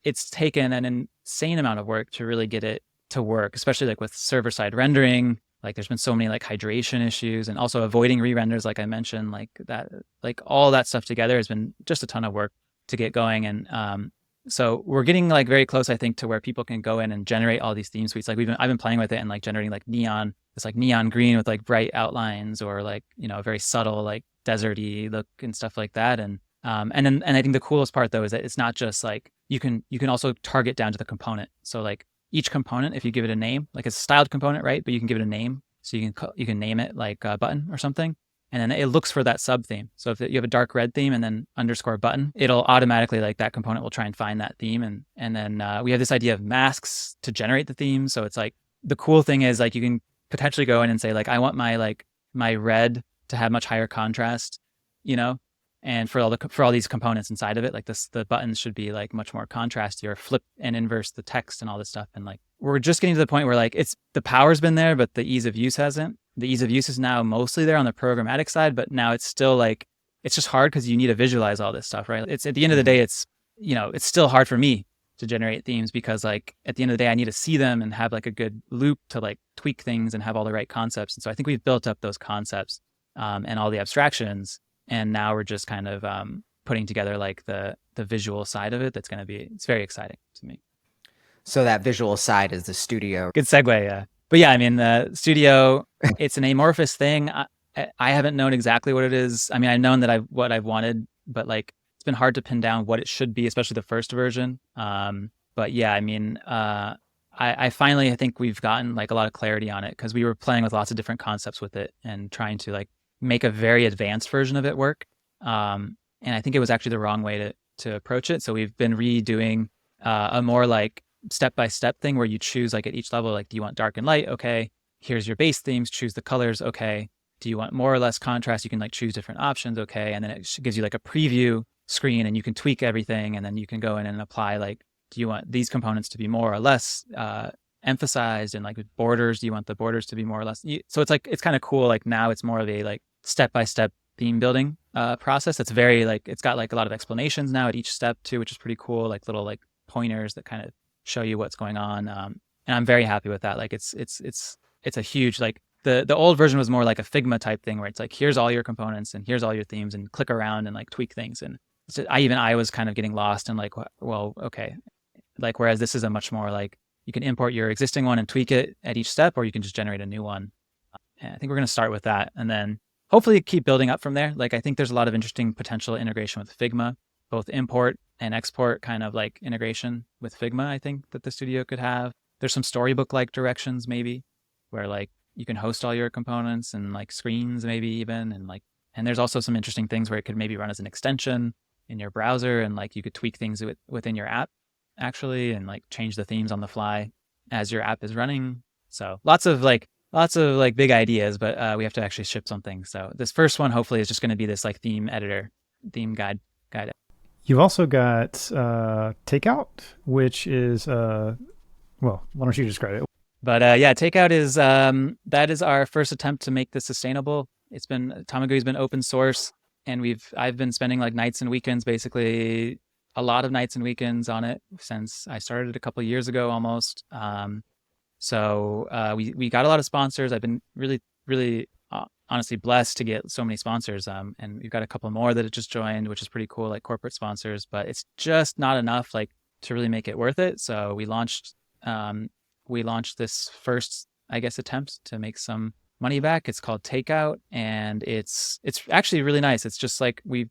It's taken an insane amount of work to really get it to work, especially like with server side rendering. Like there's been so many like hydration issues and also avoiding re-renders, like I mentioned, like that, like all that stuff together has been just a ton of work to get going. And so we're getting like very close, I think, to where people can go in and generate all these theme suites. Like I've been playing with it and like generating like this like neon green with like bright outlines, or like, very subtle like deserty look and stuff like that. And I think the coolest part though is that it's not just like you can also target down to the component. So like each component, if you give it a name, like it's a styled component, right? But you can give it a name, so you can name it like a button or something, and then it looks for that sub theme. So if you have a dark red theme and then underscore button, it'll automatically, like, that component will try and find that theme. And then we have this idea of masks to generate the theme. So it's like the cool thing is like you can potentially go in and say like I want my red to have much higher contrast, you know, and for all these components inside of it, like the buttons should be like much more contrasty, or flip and inverse the text and all this stuff. And like we're just getting to the point where like the power's been there, but the ease of use hasn't. The ease of use is now mostly there on the programmatic side, but now it's still like it's just hard because you need to visualize all this stuff, right? It's at the end of the day, it's still hard for me to generate themes, because like at the end of the day, I need to see them and have like a good loop to like tweak things and have all the right concepts. And so I think we've built up those concepts and all the abstractions. And now we're just kind of putting together like the visual side of it. It's very exciting to me. So that visual side is the studio. Good segue, yeah. But yeah, I mean, the studio, it's an amorphous thing. I haven't known exactly what it is. I mean, I've known that what I've wanted, but like it's been hard to pin down what it should be, especially the first version. But yeah, I mean, I finally, I think we've gotten like a lot of clarity on it, because we were playing with lots of different concepts with it and trying to like make a very advanced version of it work. And I think it was actually the wrong way to approach it. So we've been redoing a more like step-by-step thing where you choose like at each level, like, do you want dark and light? Okay, here's your base themes, choose the colors. Okay, do you want more or less contrast? You can like choose different options. Okay, and then it gives you like a preview screen and you can tweak everything, and then you can go in and apply like, do you want these components to be more or less emphasized, and like with borders, do you want the borders to be more or less? So it's like, it's kind of cool. Like now it's more of a like step-by-step theme building process. That's very like, it's got like a lot of explanations now at each step too, which is pretty cool. Like little like pointers that kind of show you what's going on. And I'm very happy with that. Like it's a huge, like the old version was more like a Figma type thing where it's like, here's all your components and here's all your themes, and click around and like tweak things. And I was kind of getting lost and like, well, okay. Like, whereas this is a much more like, you can import your existing one and tweak it at each step, or you can just generate a new one. And I think we're going to start with that, and then hopefully keep building up from there. Like, I think there's a lot of interesting potential integration with Figma, both import and export kind of like integration with Figma. I think that the studio could have. There's some storybook-like directions maybe, where like you can host all your components and like screens maybe even, and there's also some interesting things where it could maybe run as an extension in your browser, and like you could tweak things within your app actually, and like change the themes on the fly as your app is running. So lots of big ideas, but we have to actually ship something. So this first one hopefully is just going to be this like theme guide. You've also got Takeout, which is well, why don't you describe it? But yeah, Takeout is that is our first attempt to make this sustainable. Tamagui's been open source, and I've been spending like nights and weekends, basically a lot of nights and weekends on it since I started a couple of years ago almost. So we got a lot of sponsors. I've been really, really honestly blessed to get so many sponsors. And we've got a couple more that have just joined, which is pretty cool, like corporate sponsors, but it's just not enough like to really make it worth it. So we launched this first, I guess, attempt to make some money back. It's called Takeout, and it's actually really nice. It's just like we've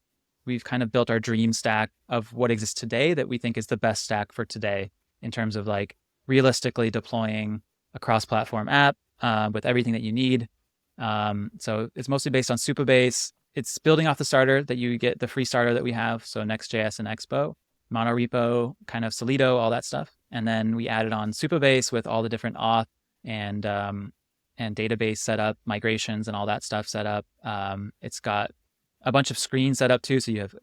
kind of built our dream stack of what exists today that we think is the best stack for today in terms of like realistically deploying a cross-platform app with everything that you need. So it's mostly based on Supabase. It's building off the starter that you get, the free starter that we have. So Next.js and Expo, monorepo, kind of Solido, all that stuff. And then we added on Supabase with all the different auth and database setup, migrations, and all that stuff set up. It's got a bunch of screens set up too. So you have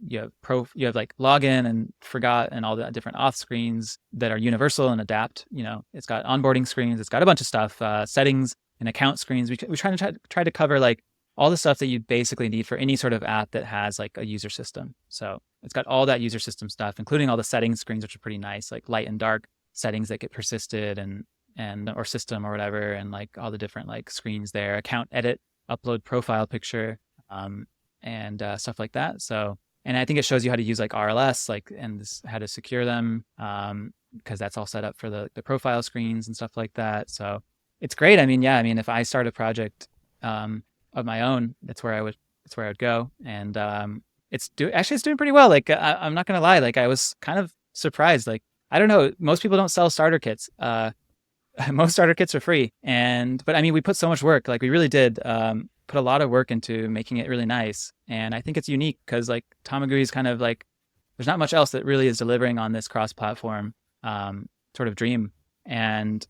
like login and forgot and all the different auth screens that are universal and adapt. It's got onboarding screens. It's got a bunch of stuff, settings and account screens. We try to cover like all the stuff that you basically need for any sort of app that has like a user system. So it's got all that user system stuff, including all the settings screens, which are pretty nice, like light and dark settings that get persisted and or system or whatever, and like all the different like screens there, account edit, upload profile picture, and stuff like that. So, and I think it shows you how to use like RLS, like, and how to secure them, because that's all set up for the profile screens and stuff like that. So it's great. I mean, yeah, I mean, if I start a project of my own, that's where I would go, and it's doing pretty well. Like I'm not gonna lie, like I was kind of surprised. Like I don't know, most people don't sell starter kits. Most starter kits are free, but I mean, we put so much work. Like we really did put a lot of work into making it really nice, and I think it's unique because like Tamagui is kind of like there's not much else that really is delivering on this cross-platform sort of dream, and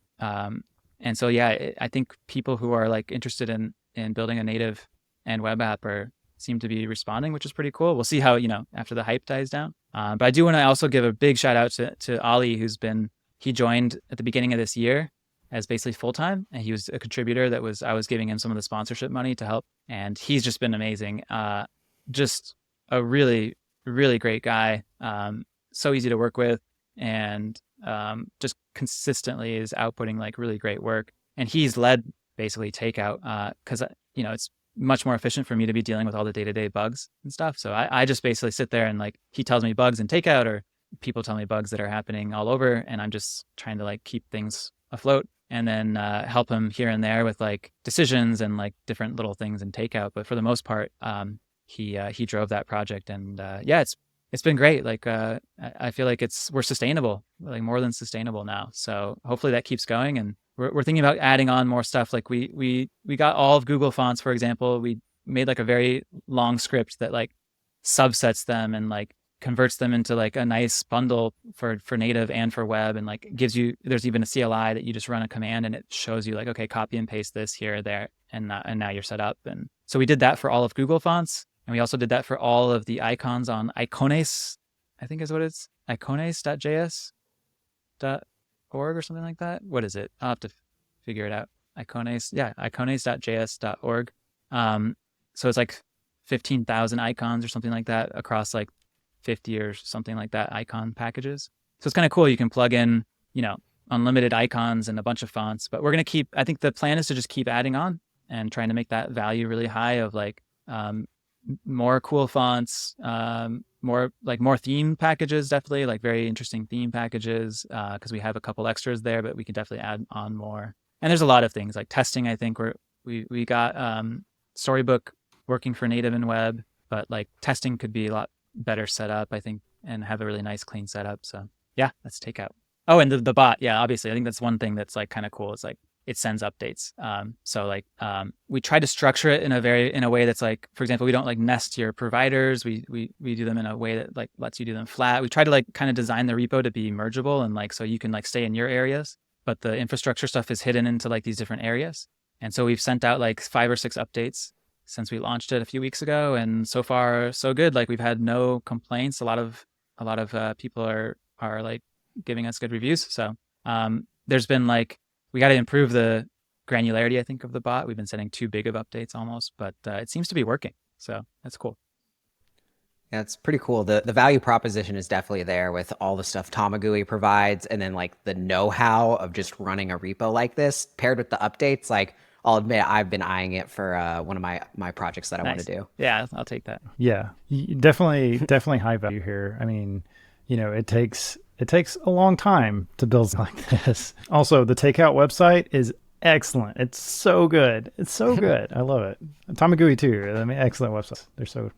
so yeah, I think people who are like interested in building a native and web app seem to be responding, which is pretty cool. We'll see how, after the hype dies down. But I do want to also give a big shout out to Ali, he joined at the beginning of this year as basically full-time, and he was a contributor I was giving him some of the sponsorship money to help. And he's just been amazing. Just a really, really great guy. So easy to work with, and just consistently is outputting like really great work. And he's led basically Takeout because it's much more efficient for me to be dealing with all the day-to-day bugs and stuff. So I just basically sit there and like he tells me bugs in Takeout, or people tell me bugs that are happening all over, and I'm just trying to like keep things afloat, and then help him here and there with like decisions and like different little things in Takeout. But for the most part, he drove that project, and yeah, it's been great. Like I feel like we're sustainable, like more than sustainable now. So hopefully that keeps going, and we're thinking about adding on more stuff. Like we got all of Google fonts, for example. We made like a very long script that like subsets them and like converts them into like a nice bundle for native and for web, and like there's even a CLI that you just run a command and it shows you like, okay, copy and paste this here or there, and now you're set up. And so we did that for all of Google fonts, and we also did that for all of the icons on Icones, I think is what it's, icones.js.org or something like that. What is it? I'll have to figure it out. Icones.js.org. So it's like 15,000 icons or something like that across like 50 or something like that icon packages. So it's kind of cool. You can plug in, unlimited icons and a bunch of fonts, but I think the plan is to just keep adding on and trying to make that value really high of like more cool fonts, more theme packages, definitely like very interesting theme packages, because we have a couple extras there, but we can definitely add on more. And there's a lot of things like testing. I think we got Storybook working for native and web, but like testing could be a lot better set up, I think, and have a really nice clean setup. So yeah, let's Takeout. Oh, and the bot, yeah, obviously I think that's one thing that's like kind of cool. It's like it sends updates. So like we try to structure it in a way that's like, for example, we don't like nest your providers. We do them in a way that like lets you do them flat. We try to like kind of design the repo to be mergeable, and like so you can like stay in your areas, but the infrastructure stuff is hidden into like these different areas. And so we've sent out like 5 or 6 updates since we launched it a few weeks ago, and so far so good. Like we've had no complaints. A lot of people are like giving us good reviews. So there's been like, we got to improve the granularity, I think, of the bot. We've been sending too big of updates almost, but it seems to be working. So that's cool. Yeah, it's pretty cool. The value proposition is definitely there with all the stuff Tamagui provides, and then like the know-how of just running a repo like this paired with the updates. Like I'll admit I've been eyeing it for one of my projects that I want to do. Yeah, I'll take that. Yeah, definitely high value here. I mean, it takes a long time to build something like this. Also, the Takeout website is excellent. It's so good. It's so good. I love it. Tamagui too. I mean, excellent websites. They're so.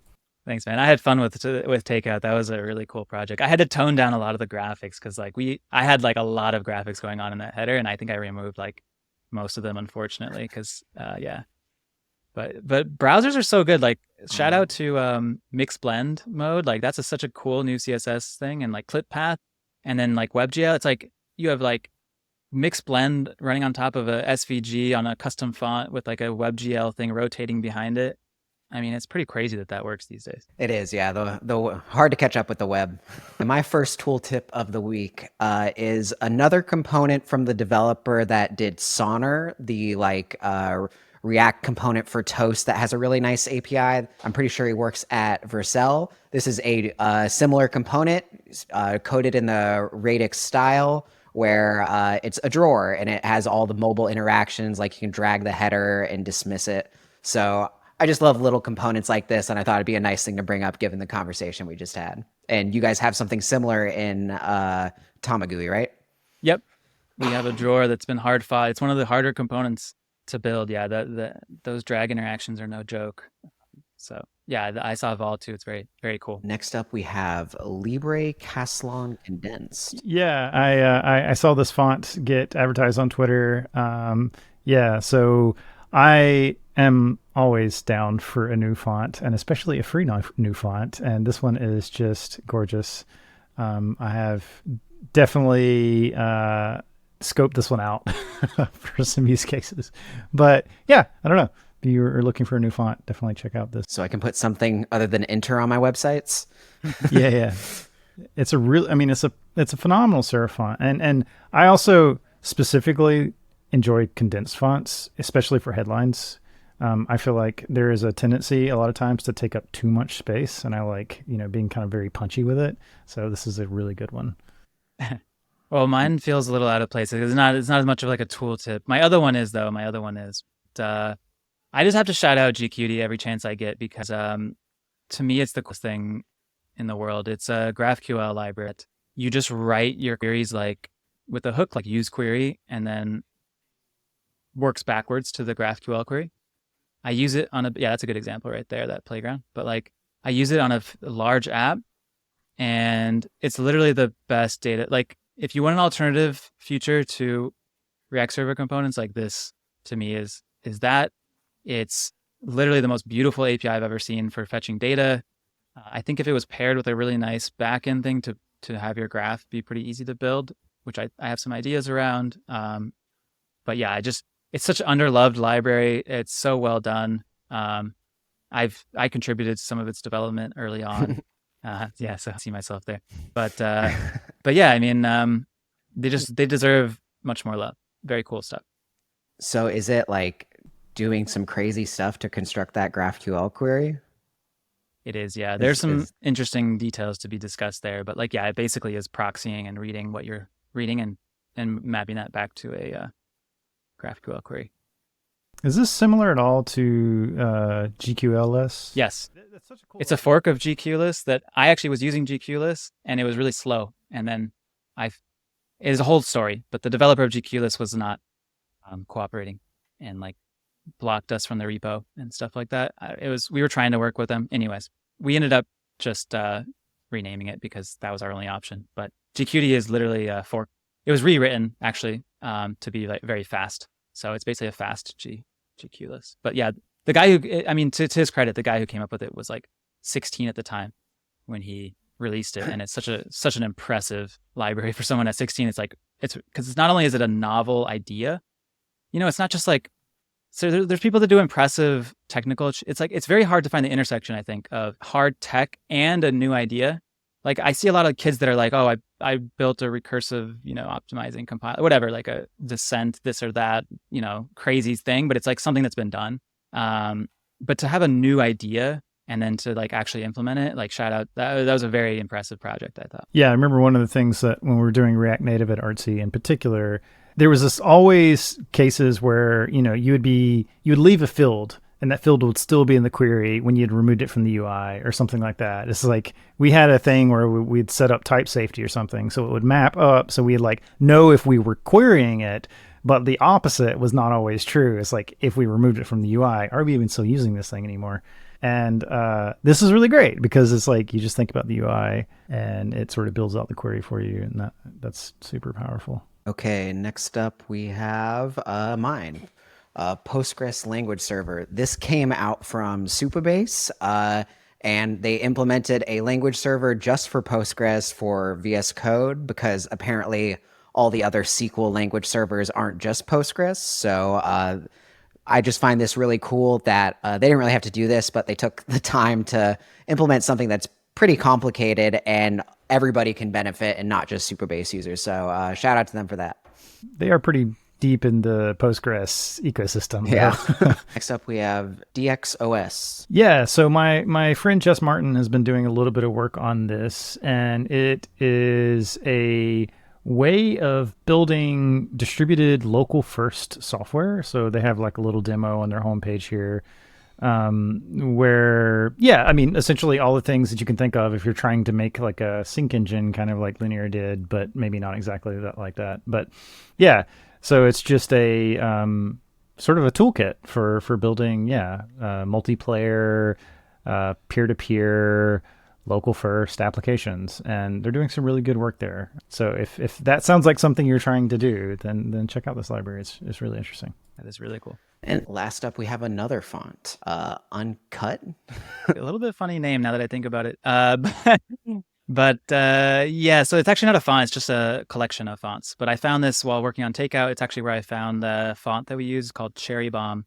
Thanks, man. I had fun with Takeout. That was a really cool project. I had to tone down a lot of the graphics because like I had like a lot of graphics going on in that header, and I think I removed like most of them, unfortunately, because yeah. But browsers are so good. Like shout out to mix blend mode. Like that's such a cool new CSS thing, and like clip path, and then like WebGL. It's like you have like mix blend running on top of a SVG on a custom font with like a WebGL thing rotating behind it. I mean, it's pretty crazy that that works these days. It is, yeah. The hard to catch up with the web. And my first tooltip of the week is another component from the developer that did Sonar, the React component for Toast that has a really nice API. I'm pretty sure he works at Vercel. This is a similar component coded in the Radix style, where it's a drawer and it has all the mobile interactions, like you can drag the header and dismiss it. So I just love little components like this, and I thought it'd be a nice thing to bring up given the conversation we just had. And you guys have something similar in Tamagui, right? Yep. We have a drawer that's been hard fought. It's one of the harder components to build. Yeah, those drag interactions are no joke. So yeah, I saw Vol too. It's very, very cool. Next up, we have Libre Caslon Condensed. Yeah, I saw this font get advertised on Twitter. Yeah, so I am always down for a new font, and especially a free new font. And this one is just gorgeous. I have definitely scoped this one out for some use cases. But yeah, I don't know. If you're looking for a new font, definitely check out this. So I can put something other than enter on my websites. Yeah. It's a real. I mean, it's a phenomenal serif font, and I also specifically enjoy condensed fonts, especially for headlines. I feel like there is a tendency a lot of times to take up too much space, and I like being kind of very punchy with it. So this is a really good one. Well, mine feels a little out of place. It's not as much of like a tooltip. My other one is though. I just have to shout out GQt every chance I get because to me it's the coolest thing in the world. It's a GraphQL library. You just write your queries like with a hook, like use query, and then works backwards to the GraphQL query. I use it on that's a good example right there, that playground. But like I use it on a large app, and it's literally the best data. Like if you want an alternative feature to React Server components, like this to me is that. It's literally the most beautiful API I've ever seen for fetching data. I think if it was paired with a really nice backend thing to have your graph be pretty easy to build, which I have some ideas around. But yeah, it's such an underloved library. It's so well done. I contributed to some of its development early on. So I see myself there. But yeah, I mean, they deserve much more love. Very cool stuff. So is it like doing some crazy stuff to construct that GraphQL query? It is, yeah. There's some interesting details to be discussed there, but like, yeah, it basically is proxying and reading what you're reading and mapping that back to a GraphQL query. Is this similar at all to GQLS? Yes. That's such a cool. It's a fork of GQLess that I actually was using GQLess and it was really slow. And then it is a whole story, but the developer of GQLess was not cooperating and like blocked us from the repo and stuff like that. We were trying to work with them. Anyways, we ended up just renaming it because that was our only option. But GQt is literally a fork. It was rewritten actually to be like very fast. So it's basically a fast GQless. But yeah, the guy who, I mean, to his credit, the guy who came up with it was like 16 at the time when he released it. And it's such an impressive library for someone at 16. It's because it's not only is it a novel idea, it's not just like, so there's people that do impressive technical. It's very hard to find the intersection, I think, of hard tech and a new idea. Like I see a lot of kids that are like, oh, I built a recursive, optimizing compiler, whatever, like a descent, this or that, crazy thing, but it's like something that's been done. But to have a new idea and then to like actually implement it, like shout out, that was a very impressive project, I thought. Yeah, I remember one of the things that when we were doing React Native at Artsy in particular, there was this always cases where, you would leave a field and that field would still be in the query when you'd removed it from the UI or something like that. It's like we had a thing where we'd set up type safety or something. So it would map up. So we'd like know if we were querying it, but the opposite was not always true. It's like if we removed it from the UI, are we even still using this thing anymore? And this is really great because it's like you just think about the UI and it sort of builds out the query for you. And that's super powerful. Okay, next up we have mine, Postgres language server. This came out from Supabase, and they implemented a language server just for Postgres for VS Code because apparently all the other SQL language servers aren't just Postgres. So I just find this really cool that they didn't really have to do this, but they took the time to implement something that's pretty complicated and everybody can benefit and not just Supabase users. So shout out to them for that. They are pretty deep in the Postgres ecosystem. Yeah. Next up, we have DXOS. Yeah. So my friend Jess Martin has been doing a little bit of work on this, and it is a way of building distributed local first software. So they have like a little demo on their homepage here, where, yeah, I mean, essentially all the things that you can think of if you're trying to make like a sync engine, kind of like Linear did, but maybe not exactly that like that. But yeah, so it's just a sort of a toolkit for building, multiplayer, peer-to-peer, local first applications, and they're doing some really good work there. So if that sounds like something you're trying to do, then check out this library. It's really interesting. That is really cool. And last up, we have another font, Uncut. A little bit funny name now that I think about it. But yeah, so it's actually not a font, it's just a collection of fonts. But I found this while working on Takeout. It's actually where I found the font that we use called Cherry Bomb.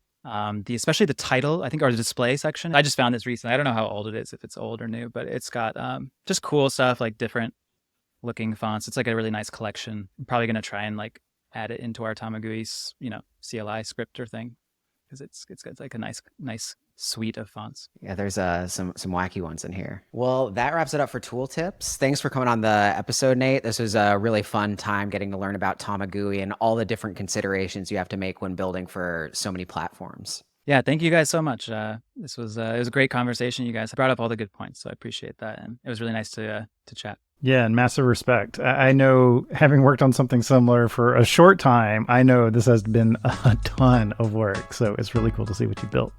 Especially the title, I think, or the display section. I just found this recently. I don't know how old it is, if it's old or new, but it's got just cool stuff, like different looking fonts. It's like a really nice collection. I'm probably gonna try and like add it into our Tamagui, CLI script or thing, because it's like a nice suite of fonts. Yeah, there's some wacky ones in here. Well, that wraps it up for Tooltips. Thanks for coming on the episode, Nate. This was a really fun time getting to learn about Tamagui and all the different considerations you have to make when building for so many platforms. Yeah, thank you guys so much. This was it was a great conversation. You guys brought up all the good points, so I appreciate that, and it was really nice to chat. Yeah, and massive respect. I know, having worked on something similar for a short time, I know this has been a ton of work. So it's really cool to see what you built.